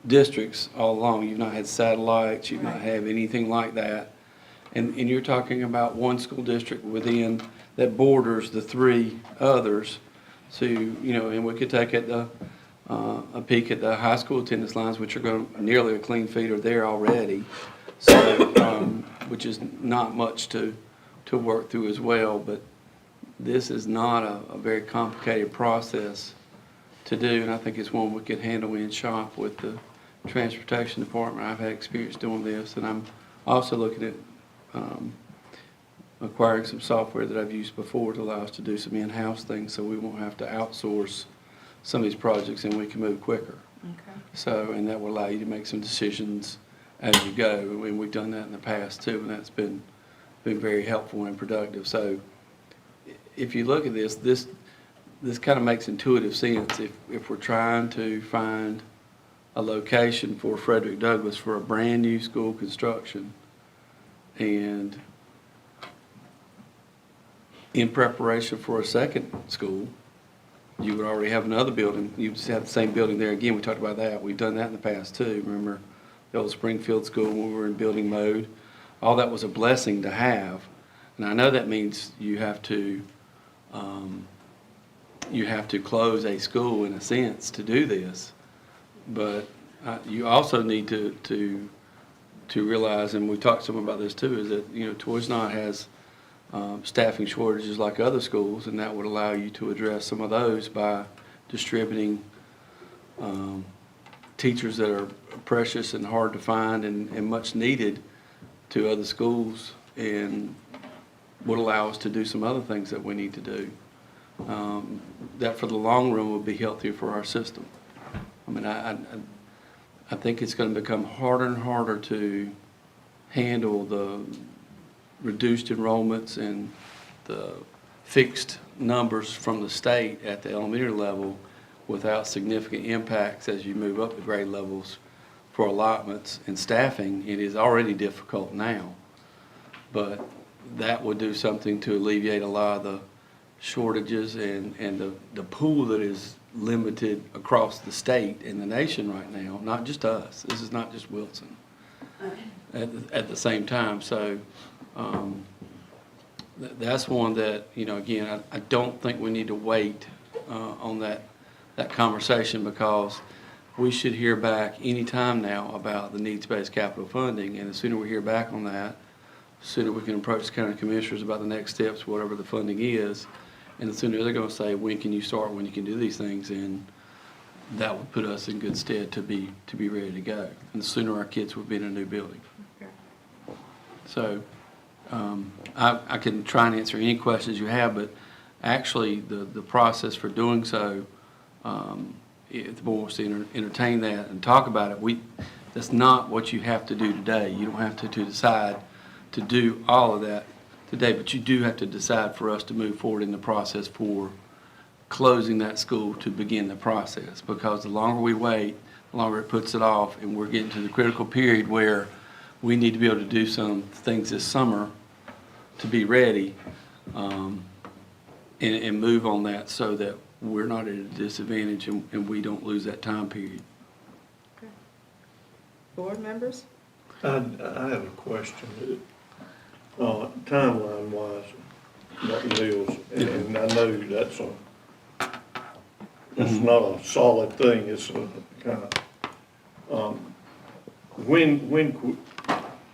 districts all along. You've not had satellites, you've not had anything like that. And you're talking about one school district within that borders the three others. So, and we could take a peek at the high school attendance lines, which are going nearly a clean feed are there already. So, which is not much to work through as well, but this is not a very complicated process to do, and I think it's one we could handle in shop with the transportation department. I've had experience doing this, and I'm also looking at acquiring some software that I've used before to allow us to do some in-house things, so we won't have to outsource some of these projects, and we can move quicker. Okay. So, and that will allow you to make some decisions as you go, and we've done that in the past too, and that's been very helpful and productive. So, if you look at this kind of makes intuitive sense. If we're trying to find a location for Frederick Douglass for a brand new school construction, and in preparation for a second school, you would already have another building. You just have the same building there again. We talked about that. We've done that in the past too. Remember the old Springfield School when we were in building mode? All that was a blessing to have. And I know that means you have to close a school in a sense to do this. But you also need to realize, and we talked some about this too, is that Toys Not has staffing shortages like other schools, and that would allow you to address some of those by distributing teachers that are precious and hard to find and much needed to other schools, and would allow us to do some other things that we need to do. That for the long run would be healthier for our system. I mean, I think it's going to become harder and harder to handle the reduced enrollments and the fixed numbers from the state at the elementary level without significant impacts as you move up the grade levels for allotments and staffing. It is already difficult now, but that would do something to alleviate a lot of the shortages and the pool that is limited across the state and the nation right now, not just us. This is not just Wilson at the same time. So that's one that, again, I don't think we need to wait on that conversation, because we should hear back any time now about the needs-based capital funding, and the sooner we hear back on that, the sooner we can approach the county commissioners about the next steps, whatever the funding is, and the sooner they're going to say, when can you start, when you can do these things, and that would put us in good stead to be ready to go, and the sooner our kids will be in a new building. Okay. So I can try and answer any questions you have, but actually the process for doing so, if the board wants to entertain that and talk about it, that's not what you have to do today. You don't have to decide to do all of that today, but you do have to decide for us to move forward in the process for closing that school to begin the process, because the longer we wait, the longer it puts it off, and we're getting to the critical period where we need to be able to do some things this summer to be ready and move on that, so that we're not at a disadvantage and we don't lose that time period. Okay. Board members? I have a question. Timeline-wise, Dr. Mills, and I know that's not a solid thing. It's a kind of, when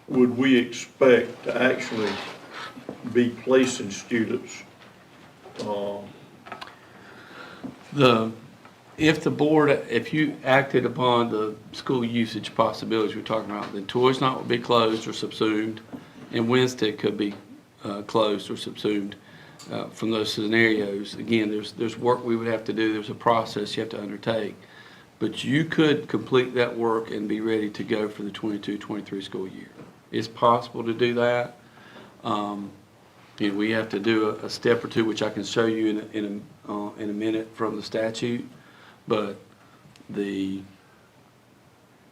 would we expect to actually be placing students? if the board, if you acted upon the school usage possibilities we're talking about, then Toys Not would be closed or subsumed, and Winstead could be closed or subsumed from those scenarios. Again, there's work we would have to do, there's a process you have to undertake, but you could complete that work and be ready to go for the 22-23 school year. It's possible to do that. We have to do a step or two, which I can show you in a minute from the statute. But the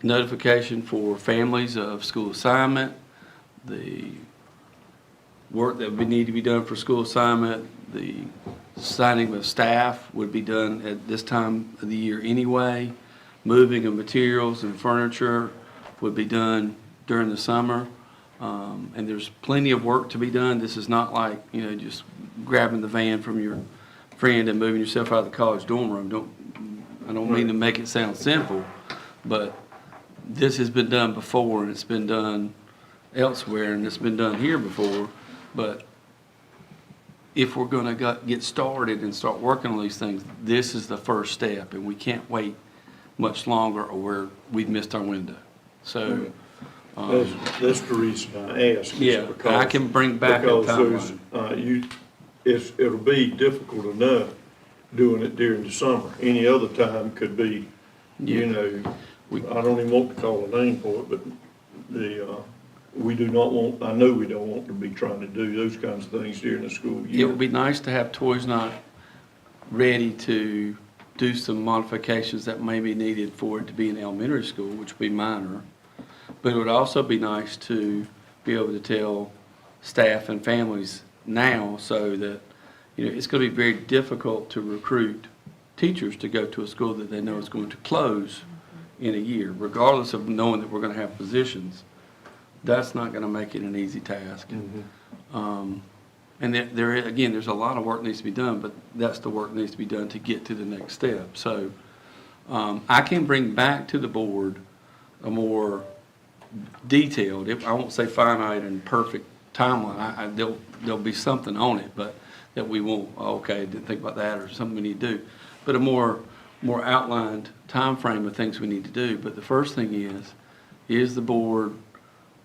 notification for families of school assignment, the work that would need to be done for school assignment, the signing of staff would be done at this time of the year anyway. Moving of materials and furniture would be done during the summer. And there's plenty of work to be done. This is not like, just grabbing the van from your friend and moving yourself out of the college dorm room. I don't mean to make it sound simple, but this has been done before, and it's been done elsewhere, and it's been done here before. But if we're going to get started and start working on these things, this is the first step, and we can't wait much longer or we've missed our window. So that's the reason I ask. Yeah, because, I can bring back a timeline. It'll be difficult enough doing it during the summer. Any other time could be, I don't even want to call a name for it, but we do not want, I know we don't want to be trying to do those kinds of things during the school year. It would be nice to have Toys Not ready to do some modifications that may be needed for it to be in elementary school, which would be minor. But it would also be nice to be able to tell staff and families now so that, it's going to be very difficult to recruit teachers to go to a school that they know is going to close in a year, regardless of knowing that we're going to have positions. That's not going to make it an easy task. And there's a lot of work that needs to be done, but that's the work that needs to be done to get to the next step. So I can bring back to the board a more detailed, I won't say finite and perfect timeline. There'll be something on it, but that we won't, didn't think about that, or something we need to do. But a more outlined time frame of things we need to do. But the first thing is the board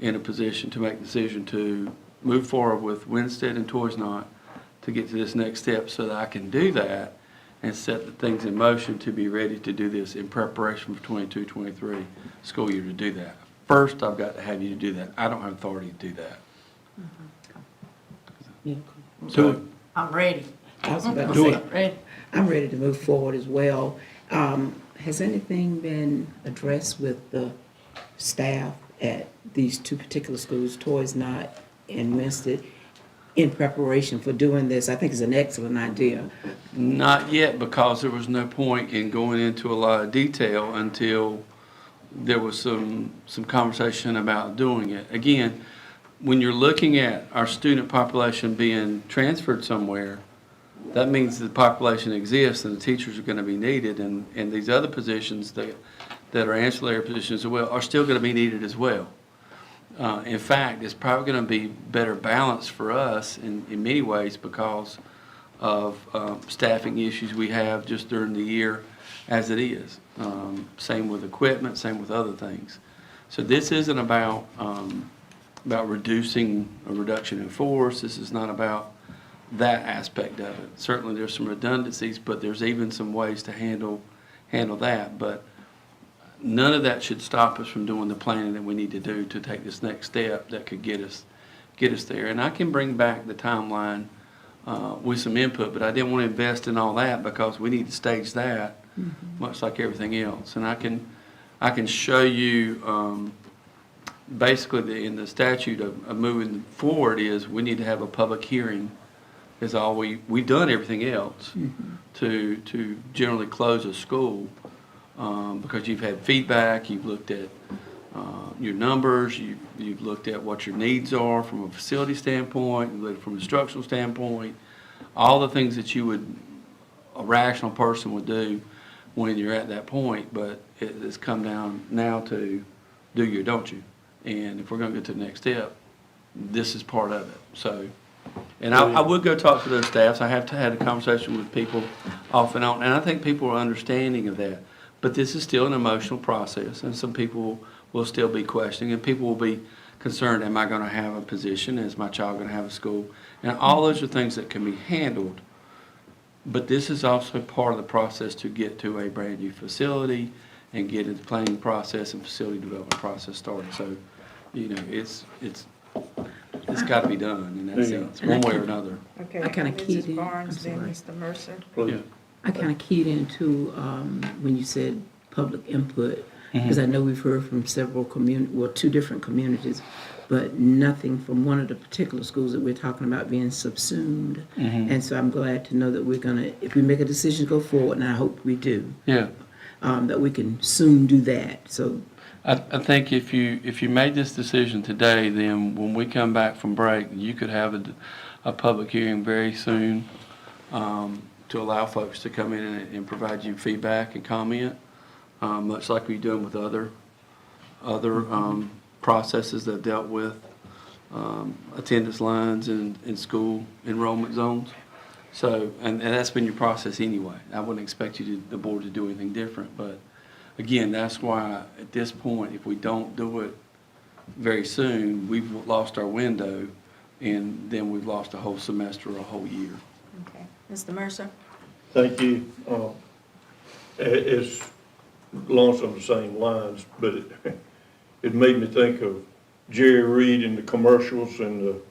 in a position to make a decision to move forward with Winstead and Toys Not to get to this next step so that I can do that and set the things in motion to be ready to do this in preparation for 22-23 school year to do that. First, I've got to have you to do that. I don't have authority to do that. So, I'm ready. I was about to Do say, it. ready. I'm ready to move forward as well. Has anything been addressed with the staff at these two particular schools, Toys Not and Winstead, in preparation for doing this? I think it's an excellent idea. Not yet, because there was no point in going into a lot of detail until there was some conversation about doing it. Again, when you're looking at our student population being transferred somewhere, that means the population exists and the teachers are going to be needed, and these other positions that are ancillary positions as well are still going to be needed as well. In fact, it's probably going to be better balanced for us in many ways because of staffing issues we have just during the year as it is. Same with equipment, same with other things. So this isn't about reducing a reduction in force. This is not about that aspect of it. Certainly there's some redundancies, but there's even some ways to handle that. But none of that should stop us from doing the planning that we need to do to take this next step that could get us there. And I can bring back the timeline with some input, but I didn't want to invest in all that because we need to stage that, much like everything else. And I can show you basically in the statute of moving forward is we need to have a public hearing. Is all we've done everything else to generally close a school. Because you've had feedback, you've looked at your numbers, you've looked at what your needs are from a facility standpoint, you've looked from a instructional standpoint, all the things that a rational person would do when you're at that point, but it's come down now to do you or don't you. And if we're going to get to the next step, this is part of it. So And I would go talk to those staffs. I have had a conversation with people off and on, and I think people are understanding of that. But this is still an emotional process, and some people will still be questioning, and people will be concerned, am I going to have a position? Is my child going to have a school? And all those are things that can be handled. But this is also part of the process to get to a brand-new facility and get the planning process and facility development process started. So, you know, it's got to be done in that sense, one way or another. Okay, I kinda keyed Mrs. in. Barnes, I'm then sorry. Mr. Mercer. Please. Yeah. I kind of keyed into when you said public input, because I know we've heard from several two different communities, but nothing from one of the particular schools that we're talking about being subsumed. And so I'm glad to know that we're gonna, if we make a decision to go forward, and I hope we do, Yeah. that we can soon do that. So I think if you made this decision today, then when we come back from break, you could have a public hearing very soon to allow folks to come in and provide you feedback and comment, much like we're doing with other processes that dealt with attendance lines in school enrollment zones. So, and that's been your process anyway. I wouldn't expect the board to do anything different, but again, that's why at this point, if we don't do it very soon, we've lost our window, and then we've lost a whole semester or a whole year. Okay. Mr. Mercer? Thank you. It's along some of the same lines, but it made me think of Jerry Reed and the commercials and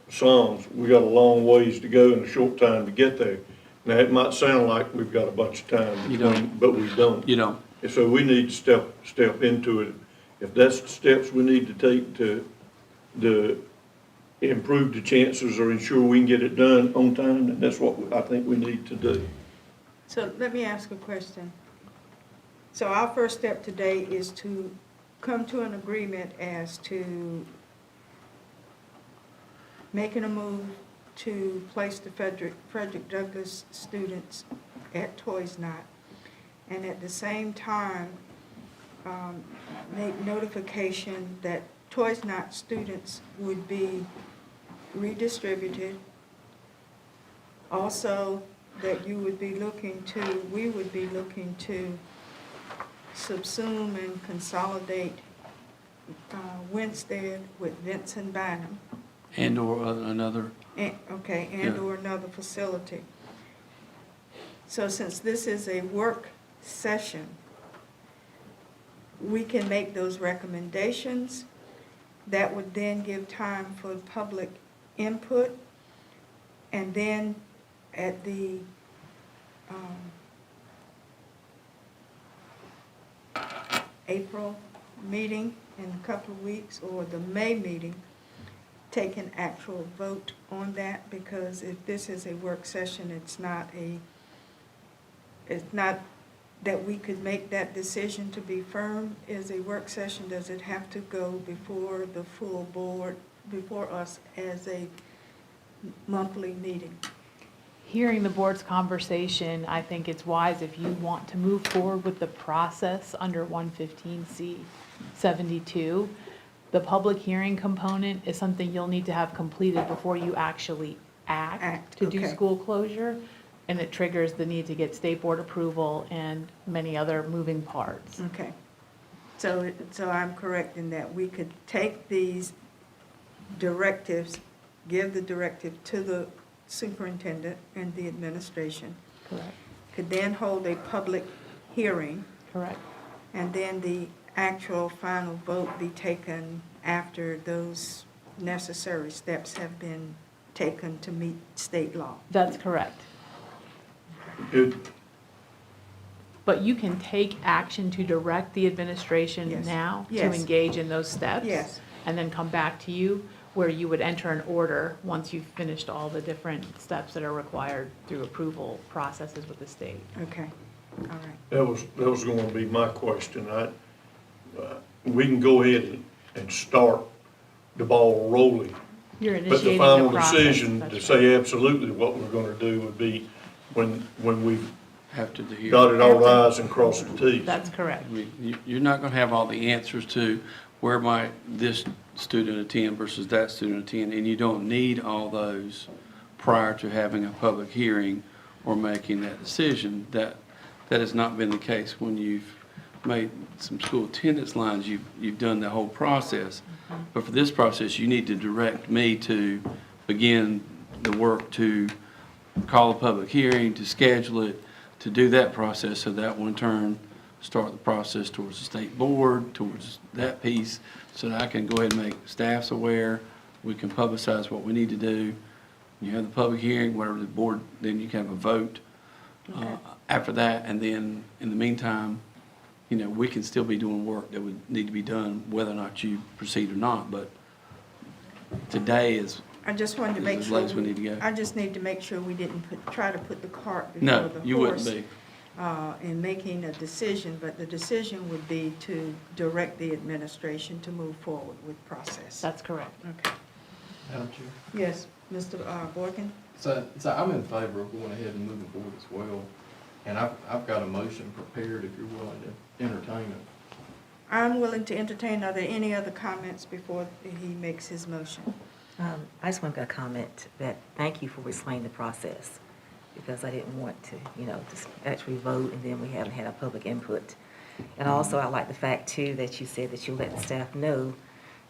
songs. We got a long ways to go and a short time to get there. Now, it might sound like we've got a bunch of time You between, don't. but we don't. You know, And so we need to step into it. If that's the steps we need to take to improve the chances or ensure we can get it done on time, then that's what I think we need to do. So let me ask a question. So our first step today is to come to an agreement as to making a move to place the Frederick Douglass students at Toys Not, and at the same time, make notification that Toys Not students would be redistributed. Also, that we would be looking to subsume and consolidate Winstead with Vincent Bynum. and/or another. And/or another facility. So since this is a work session, we can make those recommendations. That would then give time for public input. And then at the April meeting in a couple of weeks, or the May meeting, take an actual vote on that, because if this is a work session, it's not that we could make that decision to be firm as a work session. Does it have to go before the full board, before us as a monthly meeting? Hearing the board's conversation, I think it's wise, if you want to move forward with the process under 115C72, the public hearing component is something you'll need to have completed before you actually act to do okay. school closure, and it triggers the need to get state board approval and many other moving parts. Okay. So I'm correct in that we could take these directives, give the directive to the superintendent and the administration, Correct. could then hold a public hearing, Correct. and then the actual final vote be taken after those necessary steps have been taken to meet state law. That's correct. Good. But you can take action to direct the administration Yes. now to Yes. engage in those steps. Yes. And then come back to you, where you would enter an order once you've finished all the different steps that are required through approval processes with the state. Okay, all right. That was going to be my question. We can go ahead and start the ball rolling. You're But the initiating the final process. decision That's to right. say absolutely what we're going to do would be when we've Have to hear. dotted all the i's and crossed the t's. That's correct. You're not going to have all the answers to where might this student attend versus that student attend, and you don't need all those prior to having a public hearing or making that decision. That has not been the case when you've made some school attendance lines. You've done the whole process. But for this process, you need to direct me to begin the work to call a public hearing, to schedule it, to do that process, so that will in turn start the process towards the state board, towards that piece, so that I can go ahead and make staffs aware. We can publicize what we need to do. You have the public hearing, whatever the board, then you can have a vote after that, and then in the meantime, you know, we can still be doing work that would need to be done, whether or not you proceed or not. But today is I just wanted to make as sure. late as we need to go. I just need to make sure we didn't try to put the cart before No, the you wouldn't horse. be. In making a decision, but the decision would be to direct the administration to move forward with process. That's correct. Okay. Madam Chair? Yes, Mr. Boykin? So I'm in favor of going ahead and moving forward as well. And I've got a motion prepared if you're willing to entertain it. I'm willing to entertain. Are there any other comments before he makes his motion? I just want to comment that thank you for explaining the process, because I didn't want to, you know, just actually vote and then we haven't had a public input. And also, I like the fact too that you said that you'll let the staff know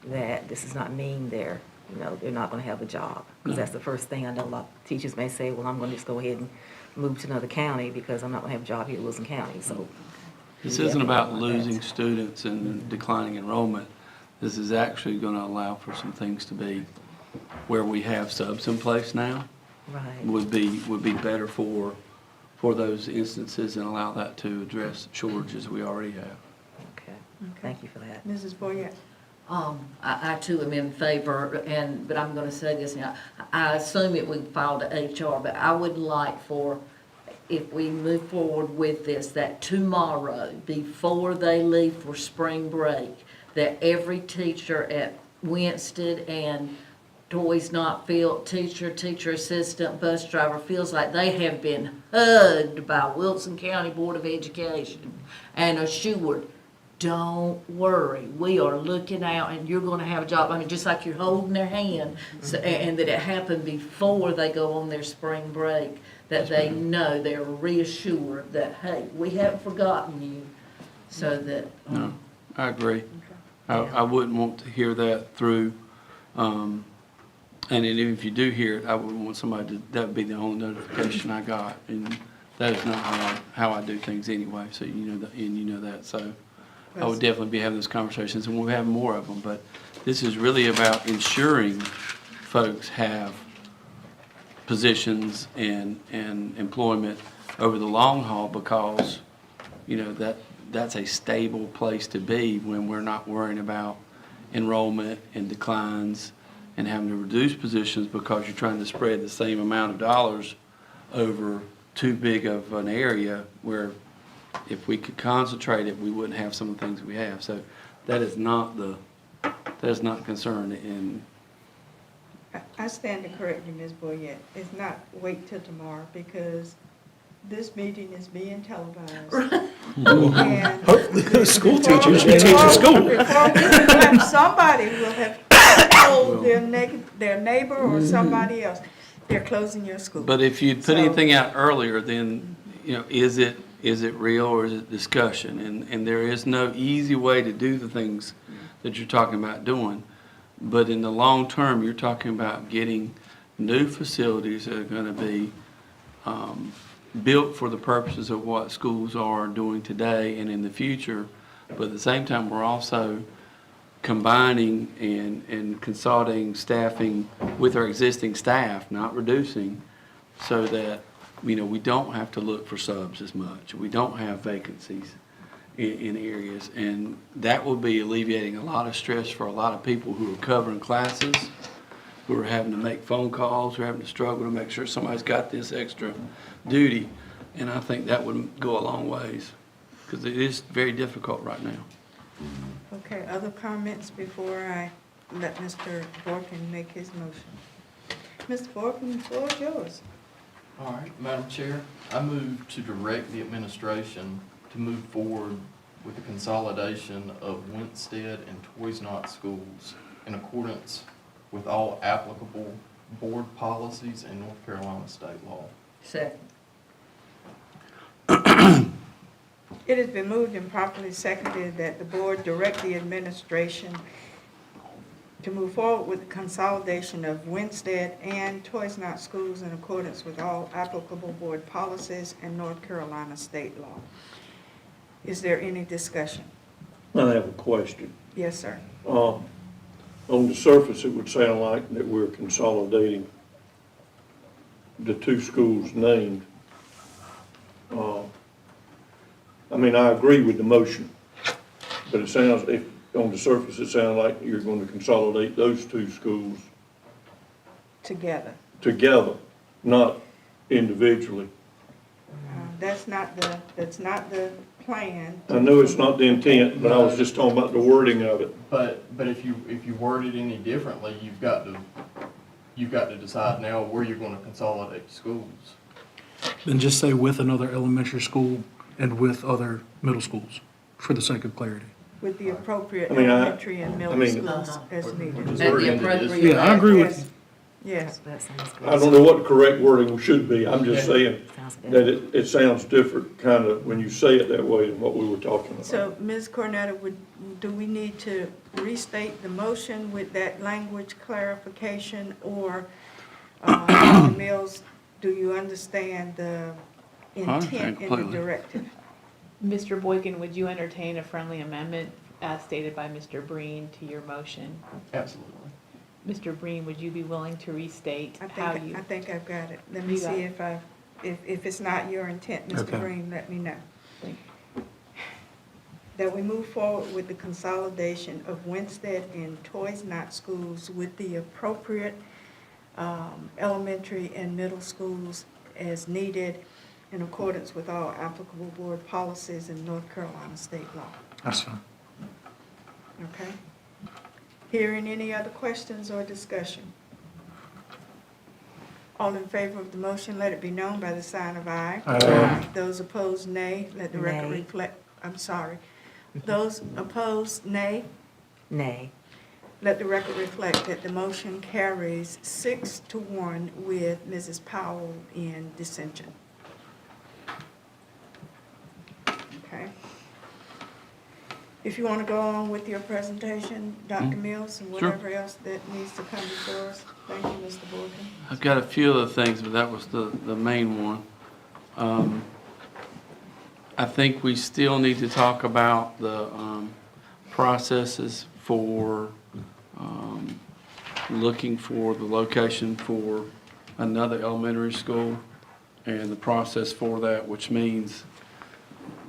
that this does not mean they're not going to have a job. Because that's the first thing I know. A lot of teachers may say, well, I'm going to just go ahead and move to another county because I'm not going to have a job here in Wilson County. So This we isn't definitely about want that. losing students and declining enrollment. This is actually going to allow for some things to be where we have subs in place now. Right. Would be better for those instances and allow that to address shortages we already have. Okay. Thank you for that. Mrs. Boyette? I too am in favor, but I'm gonna say this now. I assume it would fall to HR, but I would like for, if we move forward with this, that tomorrow, before they leave for spring break, that every teacher at Winston and Toys Not Filled, teacher assistant, bus driver feels like they have been hugged by Wilson County Board of Education and assured, don't worry, we are looking out and you're gonna have a job. I mean, just like you're holding their hand, so, and that it happened before they go on their spring break, that they know, they're reassured that, hey, we haven't forgotten you, so that. No, I agree. I wouldn't want to hear that through, and then if you do hear it, I wouldn't want somebody to, that would be the only notification I got. And that is not how I do things anyway, so you know that, and you know that, so. I would definitely be having those conversations, and we'll have more of them, but this is really about ensuring folks have positions and employment over the long haul, because, you know, that's a stable place to be when we're not worrying about enrollment and declines and having to reduce positions because you're trying to spread the same amount of dollars over too big of an area, where if we could concentrate it, we wouldn't have some of the things we have. So that is not concern. And I stand to correct you, Ms. Boyette. It's not wait till tomorrow, because this meeting is being televised. And Hopefully, those school before- teachers can teach at school. Before we have, somebody will have told their neighbor or somebody else, they're closing your school. but if you'd put So- anything out earlier, then, you know, is it real or is it discussion? And there is no easy way to do the things that you're talking about doing. But in the long term, you're talking about getting new facilities that are going to be built for the purposes of what schools are doing today and in the future. But at the same time, we're also combining and consulting staffing with our existing staff, not reducing, so that, you know, we don't have to look for subs as much. We don't have vacancies in areas. And that will be alleviating a lot of stress for a lot of people who are covering classes, who are having to make phone calls, who are having to struggle to make sure somebody's got this extra duty. And I think that would go a long ways, because it is very difficult right now. Okay, other comments before I let Mr. Borkin make his motion? Mr. Borkin, the floor is yours. All right, Madam Chair, I move to direct the administration to move forward with the consolidation of Winstead and Toys Not schools in accordance with all applicable board policies and North Carolina state law. Second. It has been moved and properly seconded that the board direct the administration to move forward with the consolidation of Winstead and Toys Not schools in accordance with all applicable board policies and North Carolina state law. Is there any discussion? I have a question. Yes, sir. On the surface, it would sound like that we're consolidating the two schools named. I mean, I agree with the motion, but it sounds, on the surface, it sounds like you're going to consolidate those two schools Together. together, not individually. That's not the plan. I know it's not the intent, but I was just talking about the wording of it. But if you word it any differently, you've got to decide now where you're going to consolidate schools. Then just say with another elementary school and with other middle schools, for the sake of clarity. With the appropriate I mean, elementary and middle mean- schools as Which needed. is And already the in the appropriate- district. Yeah, I agree with Yes. That sounds good. I don't know what the correct wording should be. I'm just saying Sounds good. that it sounds different kind of when you say it that way than what we were talking about. So, Ms. Cornetta, do we need to restate the motion with that language clarification? Or, Dr. Mills, do you understand the intent in the completely. directive? Mr. Boykin, would you entertain a friendly amendment as stated by Mr. Breen to your motion? Absolutely. Mr. Breen, would you be willing to restate how you? I think I've got it. Let me You got see it. if it's not your intent, Mr. Okay. Green, let me know. Thank That we move forward with the consolidation of Winstead and Toys Not schools with the appropriate elementary and middle schools as needed in accordance with all applicable board policies and North Carolina state law. That's fine. Okay? Hearing any other questions or discussion? All in favor of the motion, let it be known by the sign of aye. Aye. Those opposed, nay. Let the record Nay. reflect, I'm sorry. Those opposed, nay. Nay. Let the record reflect that the motion carries 6-1 with Mrs. Powell in dissension. Okay? If you want to go on with your presentation, Dr. Mills, and Sure. whatever else that needs to come before us. Thank you, Mr. Boykin. I've got a few other things, but that was the main one. I think we still need to talk about the processes for looking for the location for another elementary school and the process for that, which means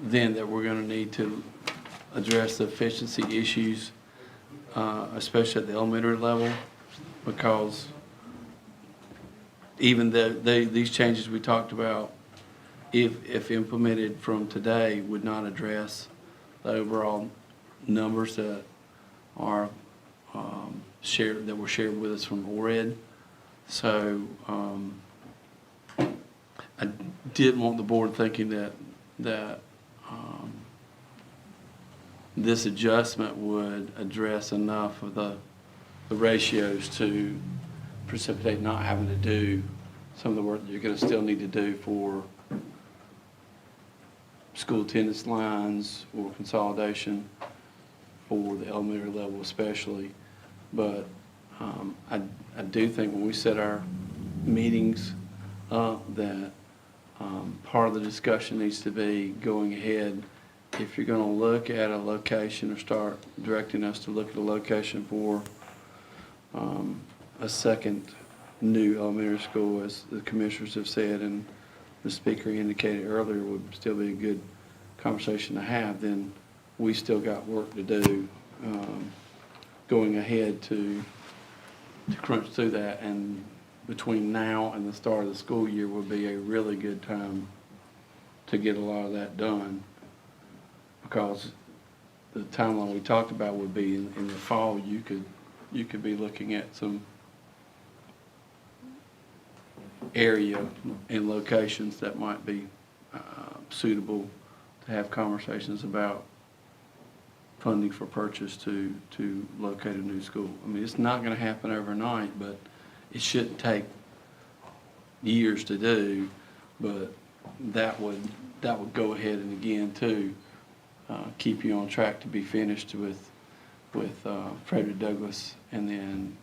then that we're going to need to address the efficiency issues, especially at the elementary level, because even these changes we talked about, if implemented from today, would not address the overall numbers that are shared, that were shared with us from ORED. So I didn't want the board thinking that this adjustment would address enough of the ratios to precipitate not having to do some of the work that you're going to still need to do for school attendance lines or consolidation for the elementary level especially. But I do think when we set our meetings up that part of the discussion needs to be going ahead. If you're going to look at a location or start directing us to look at a location for a second new elementary school, as the commissioners have said and the speaker indicated earlier would still be a good conversation to have, then we still got work to do going ahead to crunch through that. And between now and the start of the school year would be a really good time to get a lot of that done, because the timeline we talked about would be in the fall. You could be looking at some area and locations that might be suitable to have conversations about funding for purchase to locate a new school. I mean, it's not gonna happen overnight, but it shouldn't take years to do, but that would go ahead and again too, keep you on track to be finished with Frederick Douglass and then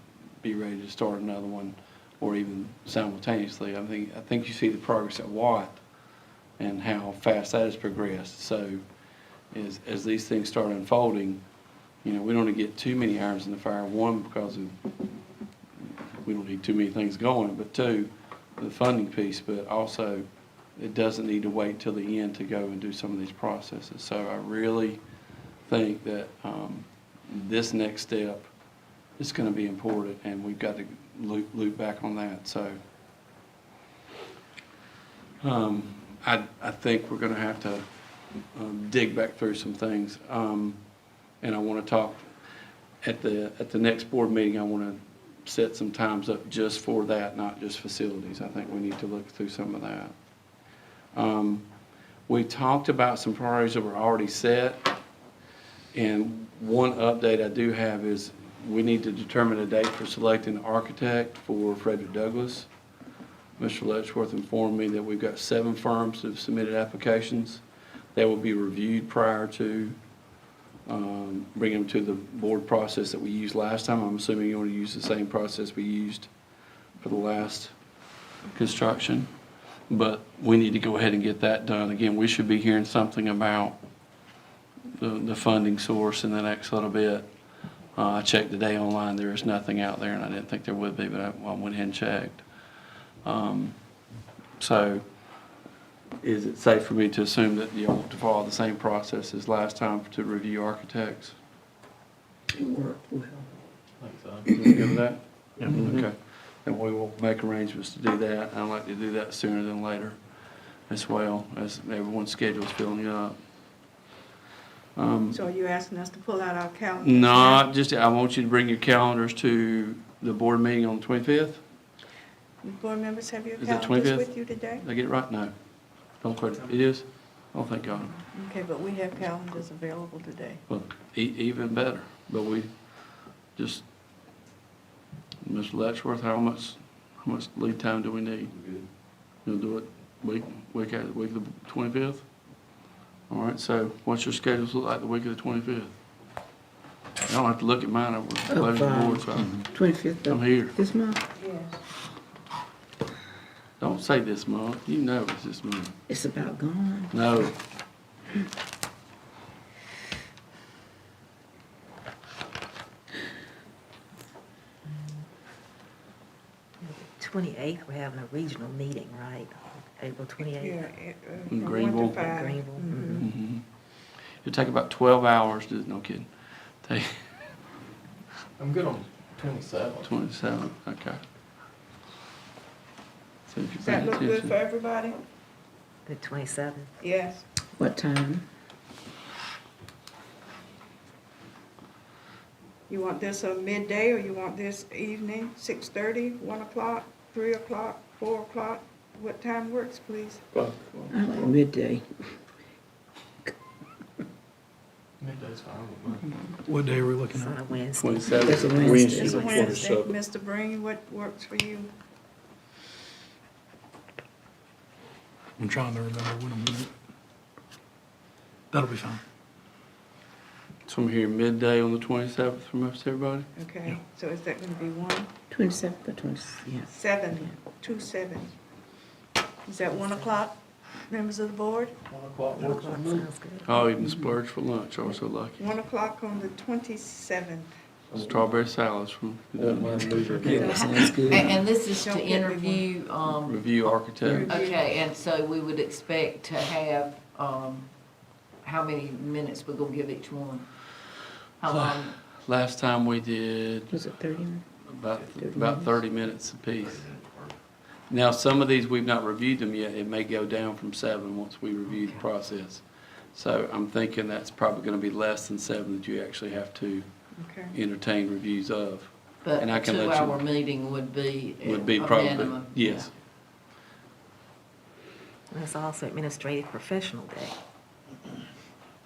be ready to start another one or even simultaneously. I think you see the progress at Watt and how fast that has progressed. So as these things start unfolding, you know, we don't want to get too many irons in the fire. One, because we don't need too many things going, but two, the funding piece, but also it doesn't need to wait till the end to go and do some of these processes. So I really think that this next step is going to be important, and we've got to loop back on that. So I think we're going to have to dig back through some things, and I want to talk at the next board meeting. I want to set some times up just for that, not just facilities. I think we need to look through some of that. We talked about some priorities that were already set, and one update I do have is we need to determine a date for selecting an architect for Frederick Douglass. Mr. Letchworth informed me that we've got 7 firms that have submitted applications. They will be reviewed prior to bringing them to the board process that we used last time. I'm assuming you want to use the same process we used for the last construction. But we need to go ahead and get that done. Again, we should be hearing something about the funding source in the next little bit. I checked today online. There is nothing out there, and I didn't think there would be, but I went ahead and checked. So is it safe for me to assume that you want to follow the same process as last time to review architects? It worked well. I think so. You good with that? Yeah. Okay. Then we will make arrangements to do that. I'd like to do that sooner than later as well, as everyone's schedule is filling up. So are you asking us to pull out our calendars? Not just, I want you to bring your calendars to the board meeting on the 25th. Board members, have your Is it calendars 25th? with you today? Did I get it right? No. Don't quote it. It is? Oh, thank God. Okay, but we have calendars available today. Well, even better. But we just, Mr. Letchworth, how much lead time do we need? You'll do it week of the 25th? All right, so what's your schedule look like the week of the 25th? I don't have to look at mine, I was close the board, so 25th I'm here. this month? Yes. Don't say this month, you know it's this month. It's about gone. No. 28th, we're having a regional meeting, right? April 28th? Yeah, In from Greenville? 1 to 5. Greenville. Mhm. Mhm. It'll take about 12 hours, no kidding. Take I'm good on 27. 27, okay. So if you're Does that paying look good attention. for everybody? The 27th? Yes. What time? You want this a midday, or you want this evening, 6:30, 1 o'clock, 3 o'clock, 4 o'clock? What time works, please? I like midday. Midday's fine with me. What day are we looking It's on at? a Wednesday. 27. That's a Wednesday. It's a the Wednesday. 27th. Mr. Breen, what works for you? I'm trying to remember when I'm doing it. That'll be fine. So I'm here midday on the 27th for most everybody? Okay, so is that gonna be 1, 27th or 20, yeah. 7, 2, 7? Is that 1 o'clock, members of the board? 1 o'clock 1 works for o'clock me. sounds good. Oh, even splurge for lunch, oh, so lucky. 1 o'clock on the 27th. Strawberry salads from, Yeah, sounds good. And this is to Don't get me interview, Review Architect. okay, and so we would expect to have, how many minutes we're gonna give each one? How long? Last time we did Was it 30? about 30 minutes apiece. Now, some of these, we've not reviewed them yet. It may go down from 7 once we review the process. So I'm thinking that's probably gonna be less than 7 that you actually have to Okay. entertain reviews of. But And I a can let you- 2-hour meeting would be Would be a probably, minimum. yes. And it's also Administrative Professional Day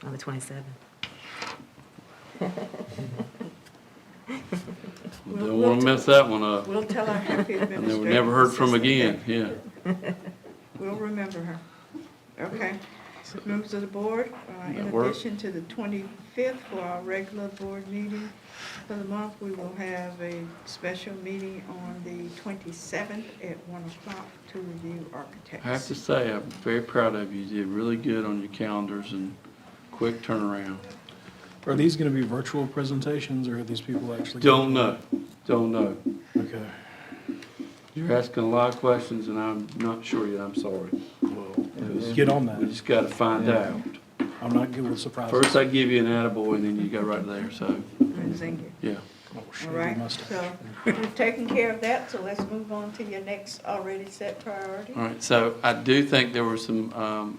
on the 27th. Don't want to mess that one up. We'll tell our happy And administrator. they were never heard from again, yeah. We'll remember her. Okay. So members of the board, in That work? addition to the 25th for our regular board meeting for the month, we will have a special meeting on the 27th at 1 o'clock to review architects. I have to say, I'm very proud of you. You did really good on your calendars and quick turnaround. Are these going to be virtual presentations, or are these people actually? Don't know, don't know. Okay. You're asking a lot of questions, and I'm not sure yet, I'm sorry. Get on that. We just got to find out. I'm not good with surprises. First, I give you an attaboy, and then you go right there, so, And zing it. yeah. Oh, shave All your right, mustache. so we've taken care of that, so let's move on to your next already set priority. All right, so I do think there were some,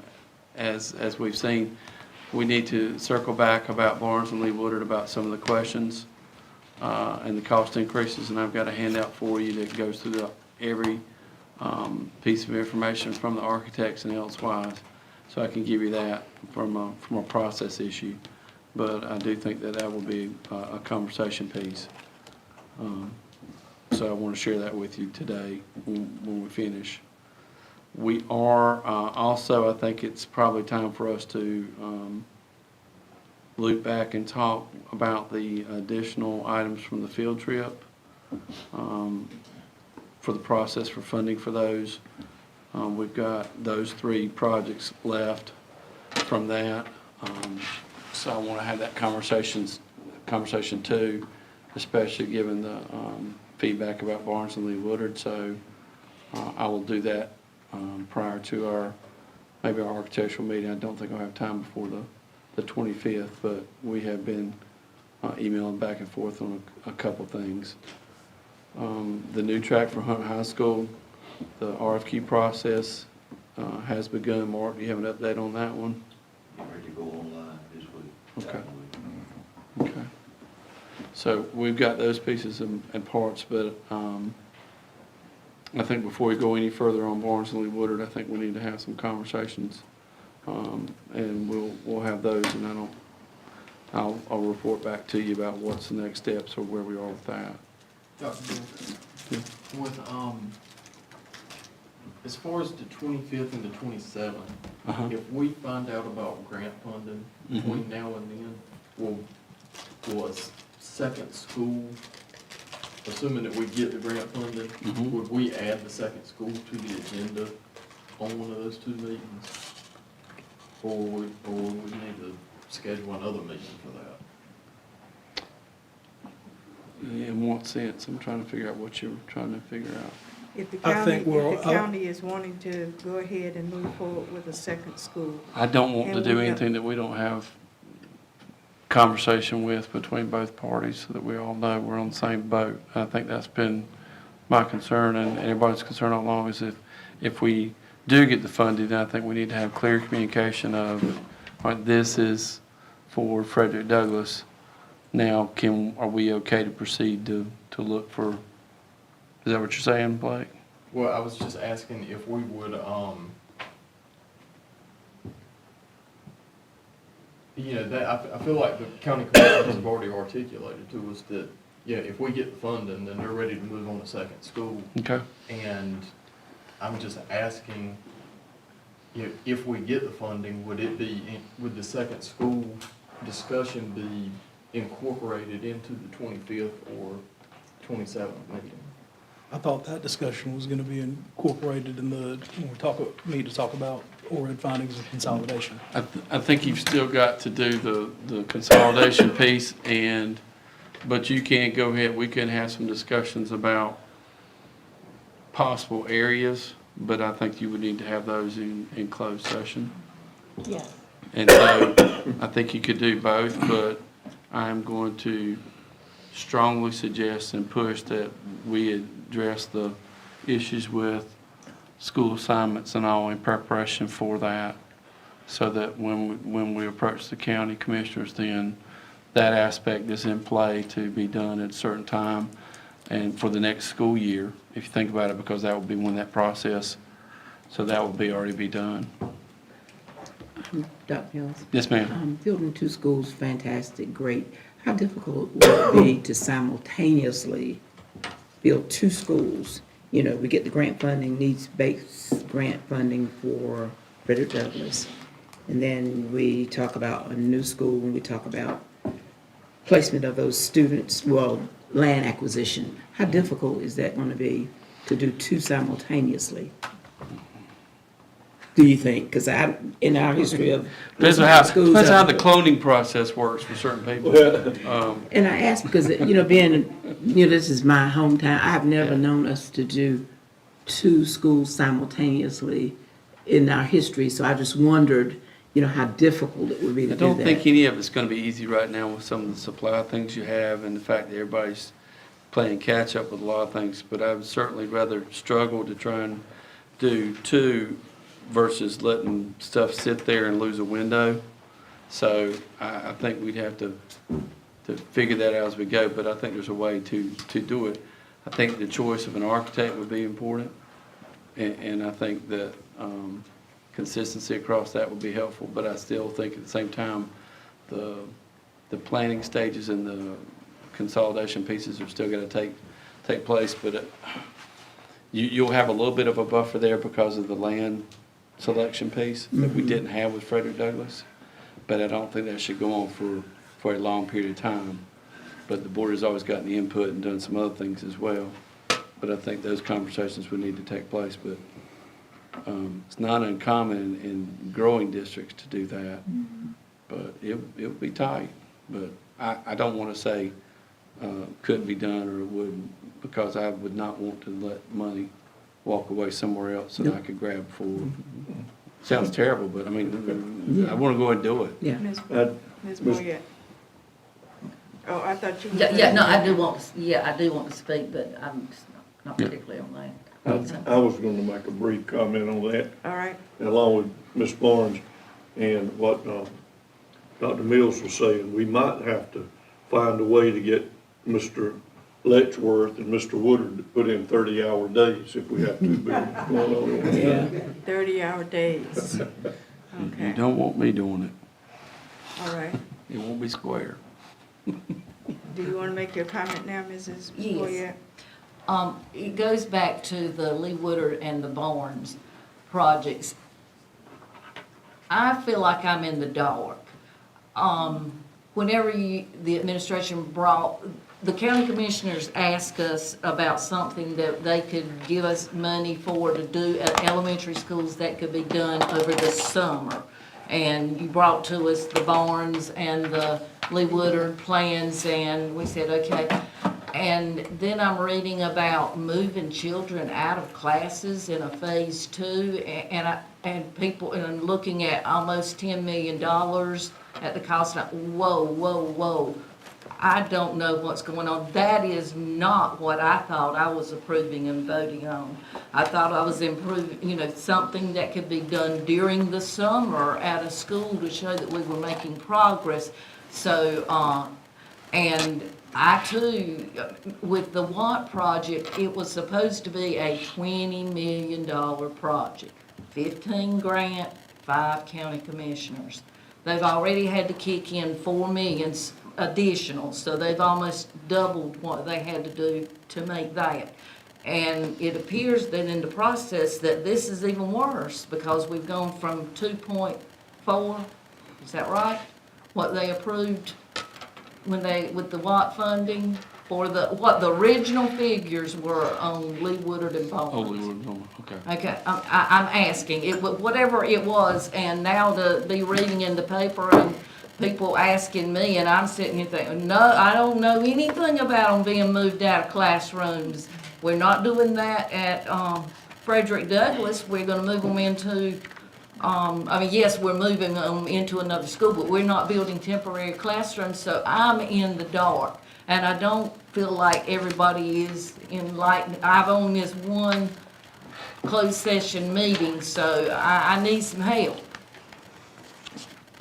as we've seen, we need to circle back about Barnes and Lee Woodard about some of the questions and the cost increases, and I've got a handout for you that goes through every piece of information from the architects and elsewise, so I can give you that from a process issue. But I do think that will be a conversation piece. So I want to share that with you today when we finish. We are also, I think it's probably time for us to loop back and talk about the additional items from the field trip for the process for funding for those. We've got those 3 projects left from that. So I want to have that conversation too, especially given the feedback about Barnes and Lee Woodard. So I will do that prior to maybe our architectural meeting. I don't think I'll have time before the 25th, but we have been emailing back and forth on a couple things. The new track for Hunt High School, the RFQ process has begun. Mark, do you have an update on that one? Getting ready to go online this week. Okay. Okay. So we've got those pieces and parts, but I think before we go any further on Barnes and Lee Woodard, I think we need to have some conversations, and we'll have those, and I'll report back to you about what's the next steps or where we are with that. Dr. Bill, Yeah. with, as far as the 25th and the 27th, Uh-huh. if we find out about grant funding between now and then, will a second school, assuming that we get the grant funding, would we add the second school to the agenda on one of those 2 meetings? Or would we need to schedule another meeting for that? In what sense? I'm trying to figure out what you're trying to figure out. If the I county, think if the county is wanting to go ahead and move forward with a second school, I don't want to And do we have- anything that we don't have conversation with between both parties so that we all know we're on the same boat. I think that's been my concern and everybody's concern all along is if we do get the funding, then I think we need to have clear communication of, all right, this is for Frederick Douglass. Now, are we okay to proceed to look for, is that what you're saying, Blake? Well, I was just asking if we would, I feel like the county commissioners have already articulated to us that, yeah, if we get the funding, then they're ready to move on to second school. Okay. And I'm just asking, if we get the funding, would the second school discussion be incorporated into the 25th or 27th meeting? I thought that discussion was going to be incorporated in when we need to talk about ORAD findings and consolidation. I think you've still got to do the consolidation piece but you can go ahead, we can have some discussions about possible areas, but I think you would need to have those in closed session. yes. And so I think you could do both, but I'm going to strongly suggest and push that we address the issues with school assignments and all in preparation for that, so that when we approach the county commissioners, then that aspect is in play to be done at a certain time and for the next school year, if you think about it, because that will be when that process, so that will already be done. Dr. Mills? Yes, ma'am. Building 2 schools, fantastic, great. how difficult would it be to simultaneously build two schools? You know, we get the grant funding, needs-based grant funding for Frederick Douglass. And then we talk about a new school, and we talk about placement of those students, well, land acquisition. How difficult is that going to be to do two simultaneously? Do you think? Because in our history of Depends on how the cloning process works for certain people. And I ask because, you know, this is my hometown, I've never known us to do two schools simultaneously in our history, so I just wondered, you know, how difficult it would be to I do that. don't think any of it's going to be easy right now with some of the supply things you have and the fact that everybody's playing catch up with a lot of things, but I would certainly rather struggle to try and do two versus letting stuff sit there and lose a window. So I think we'd have to figure that out as we go, but I think there's a way to do it. I think the choice of an architect would be important, and I think that consistency across that would be helpful, but I still think at the same time, the planning stages and the consolidation pieces are still going to take place, but you'll have a little bit of a buffer there because of the land selection piece that we didn't have with Frederick Douglass, but I don't think that should go on for a long period of time. But the board has always gotten the input and done some other things as well. But I think those conversations would need to take place. But it's not uncommon in growing districts to do that. But it would be tight. But I don't want to say couldn't be done or it wouldn't, because I would not want to let money walk away somewhere else that I could grab for. Sounds terrible, but I mean, I want to go ahead and do it. Yeah. Ms. Boyette. Oh, I thought you. Yeah, no, I do want to speak, but I'm just not particularly on that. I was going to make a brief comment on that, All right. along with Ms. Barnes and what Dr. Mills was saying. We might have to find a way to get Mr. Letchworth and Mr. Woodard to put in 30-hour days if we have two buildings going on at one time. 30-hour days. You Okay, don't want me doing it. all right. It won't be square. Do you want to make your comment now, Mrs. Yes. Boyette? It goes back to the Lee Woodard and the Barnes projects. I feel like I'm in the dark. Whenever the administration brought, the county commissioners asked us about something that they could give us money for to do at elementary schools that could be done over the summer. And you brought to us the Barnes and the Lee Woodard plans, and we said, okay. And then I'm reading about moving children out of classes in a phase 2, and people, and I'm looking at almost $10 million at the cost of, whoa. I don't know what's going on. That is not what I thought I was approving and voting on. I thought I was improving, something that could be done during the summer at a school to show that we were making progress. So, and I too, with the Watt project, it was supposed to be a $20 million project. 15 grant, 5 county commissioners. They've already had to kick in $4 million additional, so they've almost doubled what they had to do to make that. And it appears that in the process that this is even worse, because we've gone from 2.4, is that right? What they approved with the Watt funding for what the original figures were on Lee Woodard and Barnes. Oh, Lee Woodard, okay. Okay, I'm asking, whatever it was, and now to be reading in the paper and people asking me, and I'm sitting here thinking, no, I don't know anything about them being moved out of classrooms. We're not doing that at Frederick Douglass. We're gonna move them into, yes, we're moving them into another school, but we're not building temporary classrooms, so I'm in the dark. And I don't feel like everybody is enlightened. I've only missed one closed session meeting, so I need some help.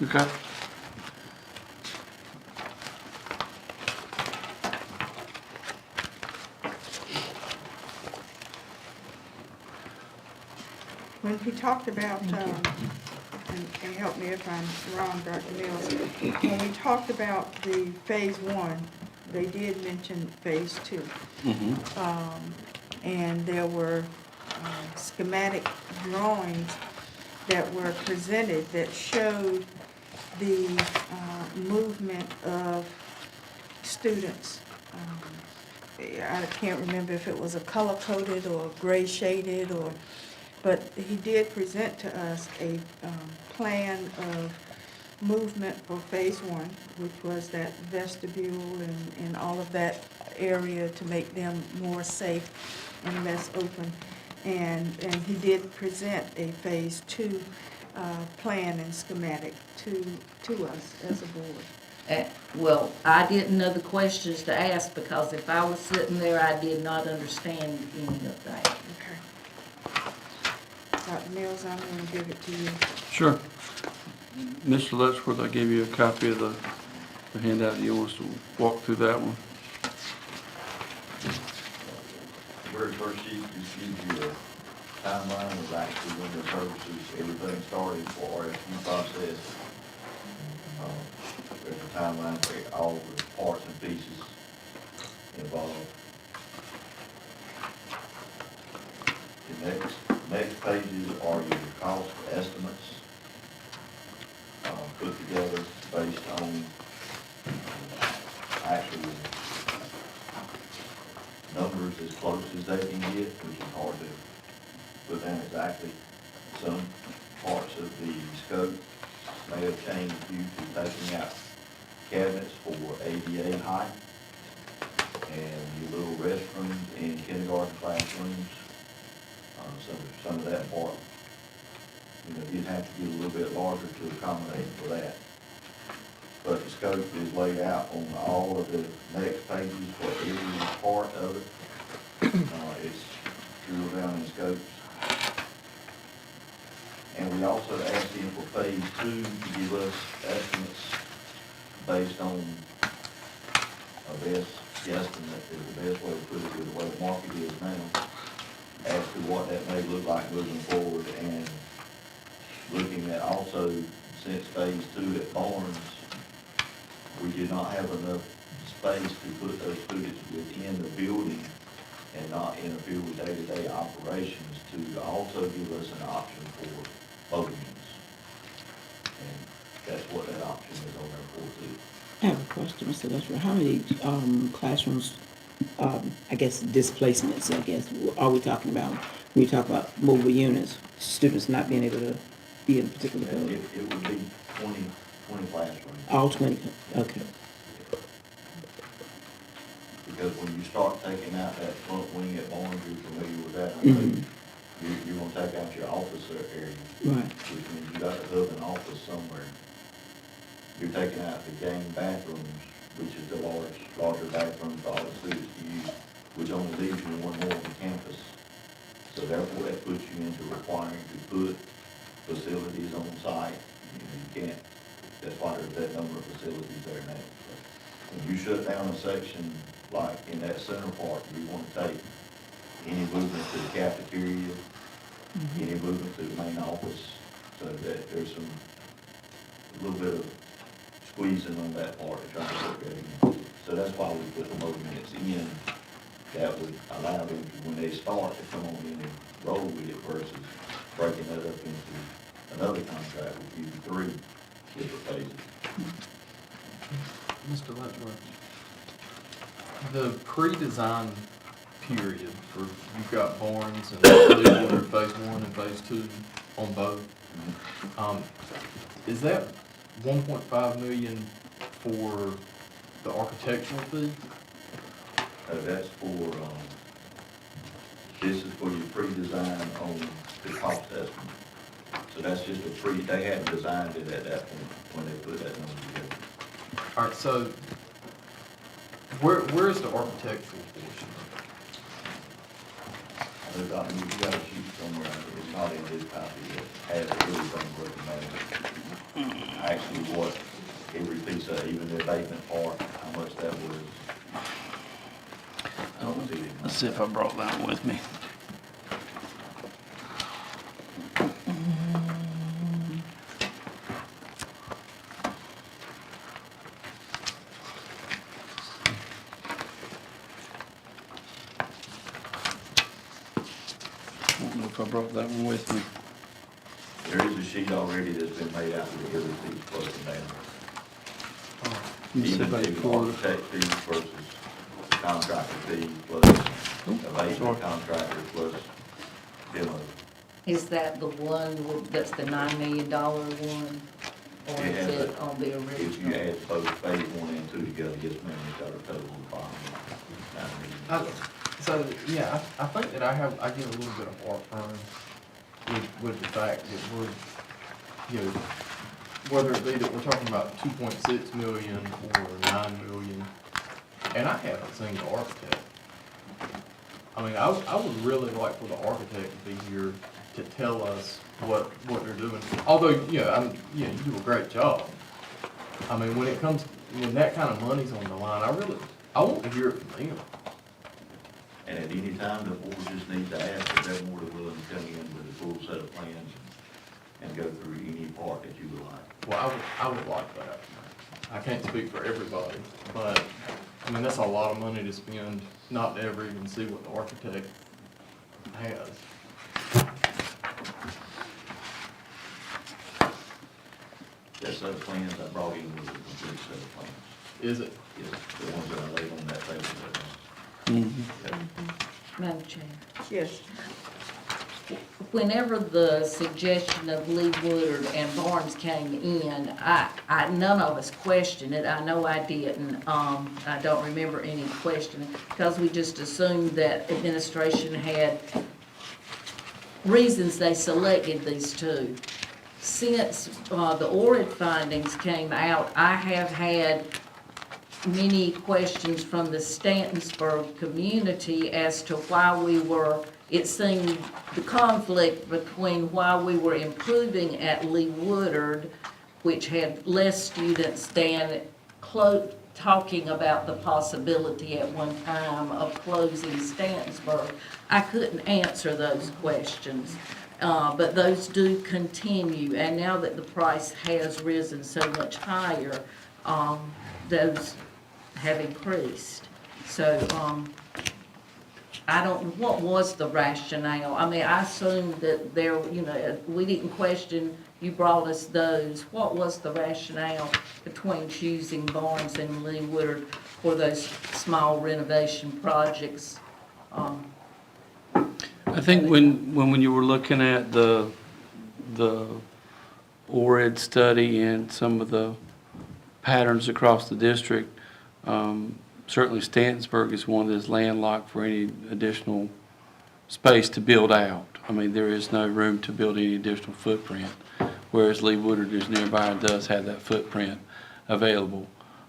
Okay. When he talked about, and and help me if I'm wrong, Dr. Mills, when we talked about the phase one, they did mention phase two. And there were schematic drawings that were presented that showed the movement of students. I can't remember if it was a color-coded or gray shaded but he did present to us a plan of movement for phase one, which was that vestibule and all of that area to make them more safe and less open. And he did present a phase two plan and schematic to us as a board. Well, I didn't know the questions to ask because if I was sitting there, I did not understand any of that. Okay. Dr. Mills, I'm going to give it to you. Sure. Mr. Letchworth, I gave you a copy of the handout. Do you want us to walk through that one? The very first sheet just gives you a timeline of actually when the services, everything started for RFQ process. There's a timeline for all the parts and pieces involved. The next pages are your cost estimates put together based on actual numbers as close as they can get, which is hard to put down exactly. Some parts of the scope may have changed due to taking out cabinets for ADA height and your little restrooms in kindergarten classrooms. Some of that part, you'd have to get a little bit larger to accommodate for that. But the scope is laid out on all of the next pages for every part of it. It's drilled down in scopes. And we also asked him for phase two to give us estimates based on a best guesstimate, is the best way to put it, with the way the market is now, as to what that may look like moving forward, and looking at also, since phase two at Barnes, we did not have enough space to put those students within the building and not interfere with day-to-day operations, to also give us an option for both units. And that's what that option is on there for too. I have a question, Mr. Letchworth. How many classrooms, I guess displacements, I guess, are we talking about when you talk about mobile units, students not being able to be in a particular building? It would be 20 classrooms. All 20, okay. Because when you start taking out that front wing at Barnes, you're familiar with that, I know. You're gonna take out your office area. Right. Which means you got to hub an office somewhere. You're taking out the gang bathrooms, which is the larger bathroom for all the students to use, which only leaves you one more on the campus. So therefore, that puts you into requiring to put facilities on site. You can't, that's why there's that number of facilities there now. So when you shut down a section, like in that center part, you want to take any movement to the cafeteria, any movement to the main office, so that there's a little bit of squeezing on that part to try to work that in. So that's why we put the mobile units in, that would allow them to, when they start, to come on in and roll with it versus breaking that up into another contract with you, 3 different phases. Mr. Letchworth, the pre-design period for, you've got Barnes and Woodard phase 1 and phase 2 on both. Is that 1.5 million for the architectural fee? That's for, this is for your pre-design on the cost estimate. So that's just a they hadn't designed it at that point when they put that number together. All right, so where's the architectural portion? I mean, you got a sheet somewhere, it's not in this copy, that has everything broken down. Actually, what every piece of, even the abatement part, how much that was. Let's see if I brought that one with me. I don't know if I brought that one with me. There is a sheet already that's been made out with every piece broken down. Let me see if Even I can the pull it. architect fees versus the contractor fee plus sorry. abatement contractor plus demo. Is that the one that's the $9 million one? Or It is has it a- on the If you original? add both phase 1 and 2 together, yes, ma'am, it's got a total of $5 million. So, yeah, I think that I get a little bit of heartburn with the fact that we're, whether it be that we're talking about 2.6 million or 9 million, and I haven't seen the architect. I mean, I would really like for the architect to be here to tell us what they're doing. Although, you do a great job. I mean, when that kind of money's on the line, I want to hear it from them. And at any time, the board just needs to ask if they're more than willing to come in with a full set of plans and go through any part that you would like. Well, I would like that. I can't speak for everybody, but, I mean, that's a lot of money to spend, not to ever even see what the architect has. That set of plans I brought in was a complete set of plans. Is it? Yes, the ones that I laid on that table that Madam Chair. Yes. Whenever the suggestion of Lee Woodard and Barnes came in, none of us questioned it. I know I didn't. I don't remember any questioning because we just assumed that administration had reasons they selected these two. Since the ORID findings came out, I have had many questions from the Stantonsburg community as to why it seemed the conflict between why we were improving at Lee Woodard, which had less students than talking about the possibility at one time of closing Stantonsburg. I couldn't answer those questions. But those do continue, and now that the price has risen so much higher, those have increased. So, I don't, what was the rationale? I mean, I assumed that we didn't question, you brought us those. What was the rationale between choosing Barnes and Lee Woodard for those small renovation projects? I think when you were looking at the ORID study and some of the patterns across the district, certainly Stantonsburg is one that is landlocked for any additional space to build out. I mean, there is no room to build any additional footprint, whereas Lee Woodard is nearby and does have that footprint available.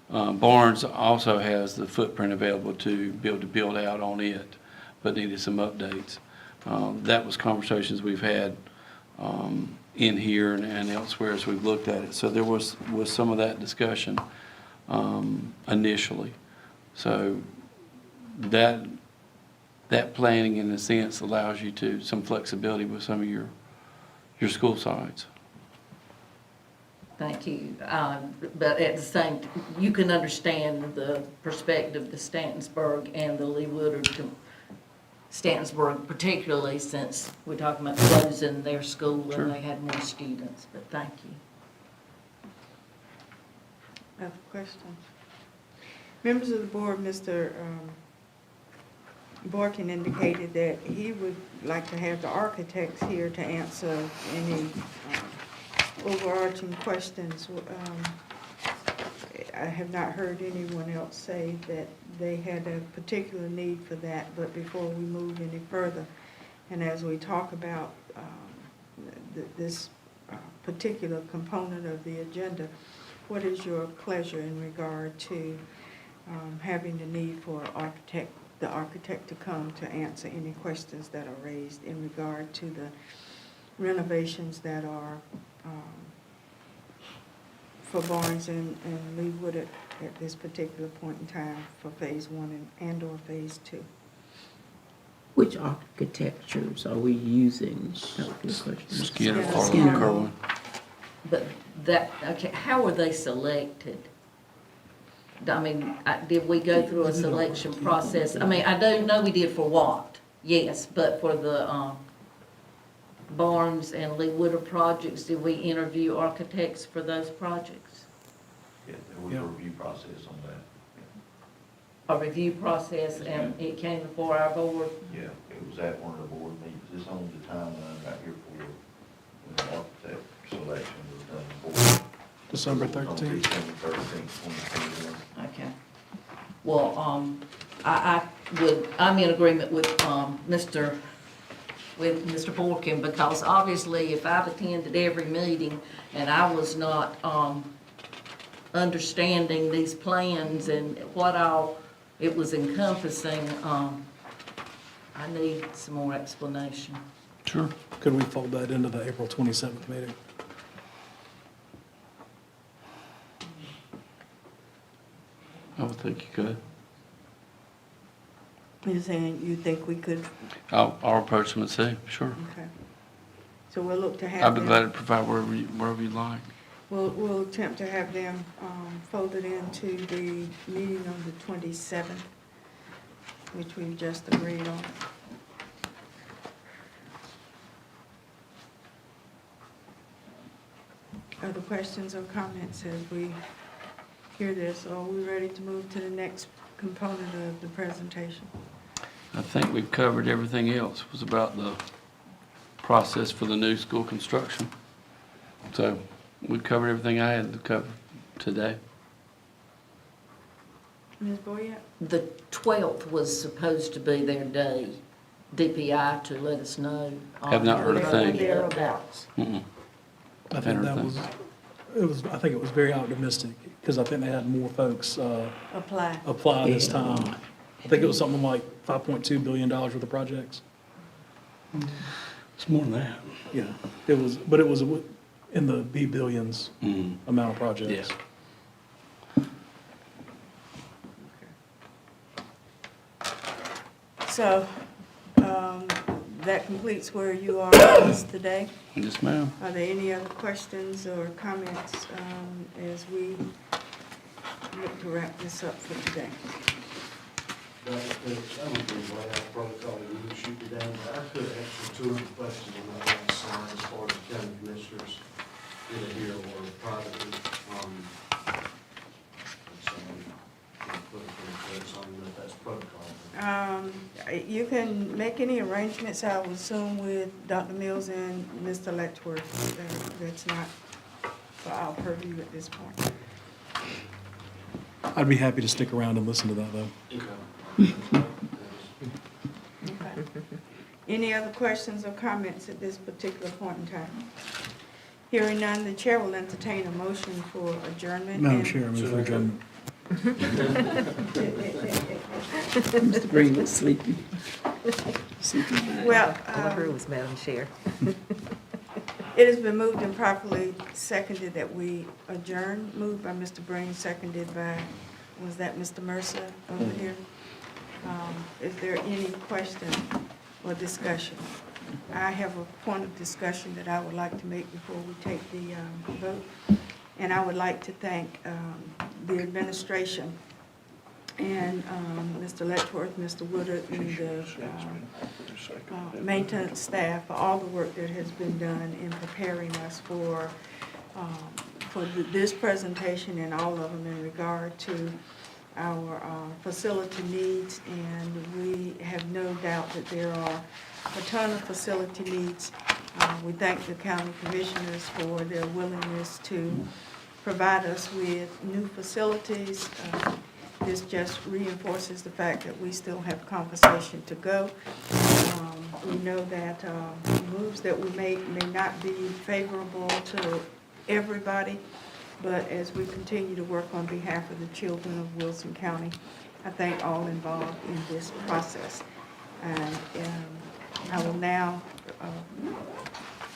Barnes also has the footprint available to build out on it, but needed some updates. That was conversations we've had in here and elsewhere as we've looked at it. So there was some of that discussion initially. So that planning in a sense allows you some flexibility with some of your school sites. Thank you. But at the same, you can understand the perspective of the Stantonsburg and the Lee Woodard, Stantonsburg particularly, since we're talking about closing their school Sure. and they had more students, but thank you. I have a question. Members of the board, Mr. Borkin indicated that he would like to have the architects here to answer any overarching questions. I have not heard anyone else say that they had a particular need for that, but before we move any further, and as we talk about this particular component of the agenda, what is your pleasure in regard to having the need for the architect to come to answer any questions that are raised in regard to the renovations that are for Barnes and Lee Woodard at this particular point in time for phase 1 and or phase 2? Which architectures are we using? Skinner, Yeah. Farland, Kerwin. But how were they selected? I mean, did we go through a selection process? I mean, I don't know we did for what, yes, but for the Barnes and Lee Woodard projects, did we interview architects for those projects? Yeah, there was a review process on that. A review process, and it came before our board? Yeah, it was at one of the board meetings. It's on the timeline right here for when the architect selection was done. Board. December It was on 13th. December 13th, 2021. Okay. Well, I'm in agreement with, Mr. Borkin, because obviously if I've attended every meeting and I was not, understanding these plans and what all it was encompassing, I need some more explanation. Sure. Could we fold that into the April 27th meeting? I would think you could. You're saying you think we could, I'll approach them and see, sure. okay. So we'll look to have I'd be them. glad to provide wherever you'd like. We'll attempt to have them folded into the meeting on the 27th, which we just agreed on. Other questions or comments as we hear this? Or are we ready to move to the next component of the presentation? I think we've covered everything else. It was about the process for the new school construction. So we've covered everything I had to cover today. Ms. Boyette? The 12th was supposed to be their day, DPI, to let us know. Have not heard a thing. Thereabouts. Mm-mm. I think that was, I think it was very optimistic, because I think they had more folks apply this time. I think it was something like $5.2 billion worth of projects. It's more than that. Yeah, it was, but it was in the B billions amount of projects. Yeah. So, that completes where you are with us today. Yes, ma'am. Are there any other questions or comments as we look to wrap this up for today? I don't think we have protocol, you shoot me down, but I could answer two of the questions on that last slide as far as the county commissioners, either here or privately. So, I don't know if that's protocol. You can make any arrangements, I would assume, with Dr. Mills and Mr. Letchworth. That's not for our purview at this point. I'd be happy to stick around and listen to that, though. Okay. Any other questions or comments at this particular point in time? Hearing none, the chair will entertain a motion for adjournment. Madam Chair, I move for adjournment. Mr. Green was sleepy. Well, All I heard was Madam Chair. it has been moved and properly seconded that we adjourn. Moved by Mr. Breen, seconded by, was that Mr. Mercer over here? Is there any question or discussion? I have a point of discussion that I would like to make before we take the vote. And I would like to thank the administration and Mr. Letchworth, Mr. Woodard, and the maintenance staff for all the work that has been done in preparing us for this presentation and all of them in regard to our facility needs. And we have no doubt that there are a ton of facility needs. We thank the county commissioners for their willingness to provide us with new facilities. This just reinforces the fact that we still have conversation to go. We know that moves that we make may not be favorable to everybody, but as we continue to work on behalf of the children of Wilson County, I thank all involved in this process. And I will now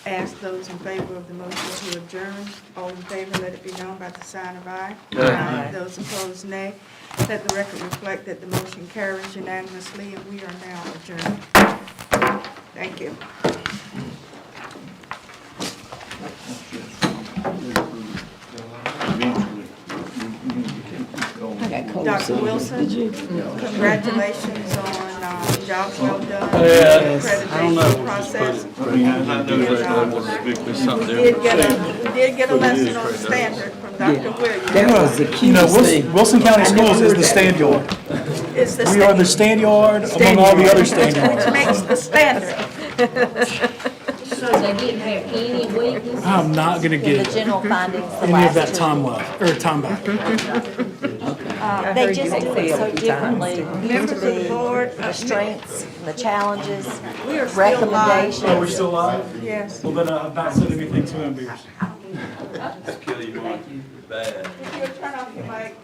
ask those in favor of the motion to adjourn. All in favor, let it be known by the sign of aye. Aye. Those opposed, nay. Let the record reflect that the motion carries unanimously, and we are now adjourned. Thank you. Dr. Wilson, congratulations on job's well done. Yes. I don't know. Accreditation process. There's something We different. did get a lesson on the standard from Dr. Williams. That was the You know, cutest thing. Wilson County Schools is the stand yard. It's the We are the stand yard among all the other stand Which yards. makes the standard. So they didn't have any weaknesses? I'm not gonna In the get general findings, the any of that last time left, or time back. they just do it so few differently. times. Used Members to of the be board, the strengths, and the challenges, we are still live. recommendations. Oh, we're still live? Yes. Well, then I've not said anything too embarrassing. Kill you, bad. If you'll turn off your mic.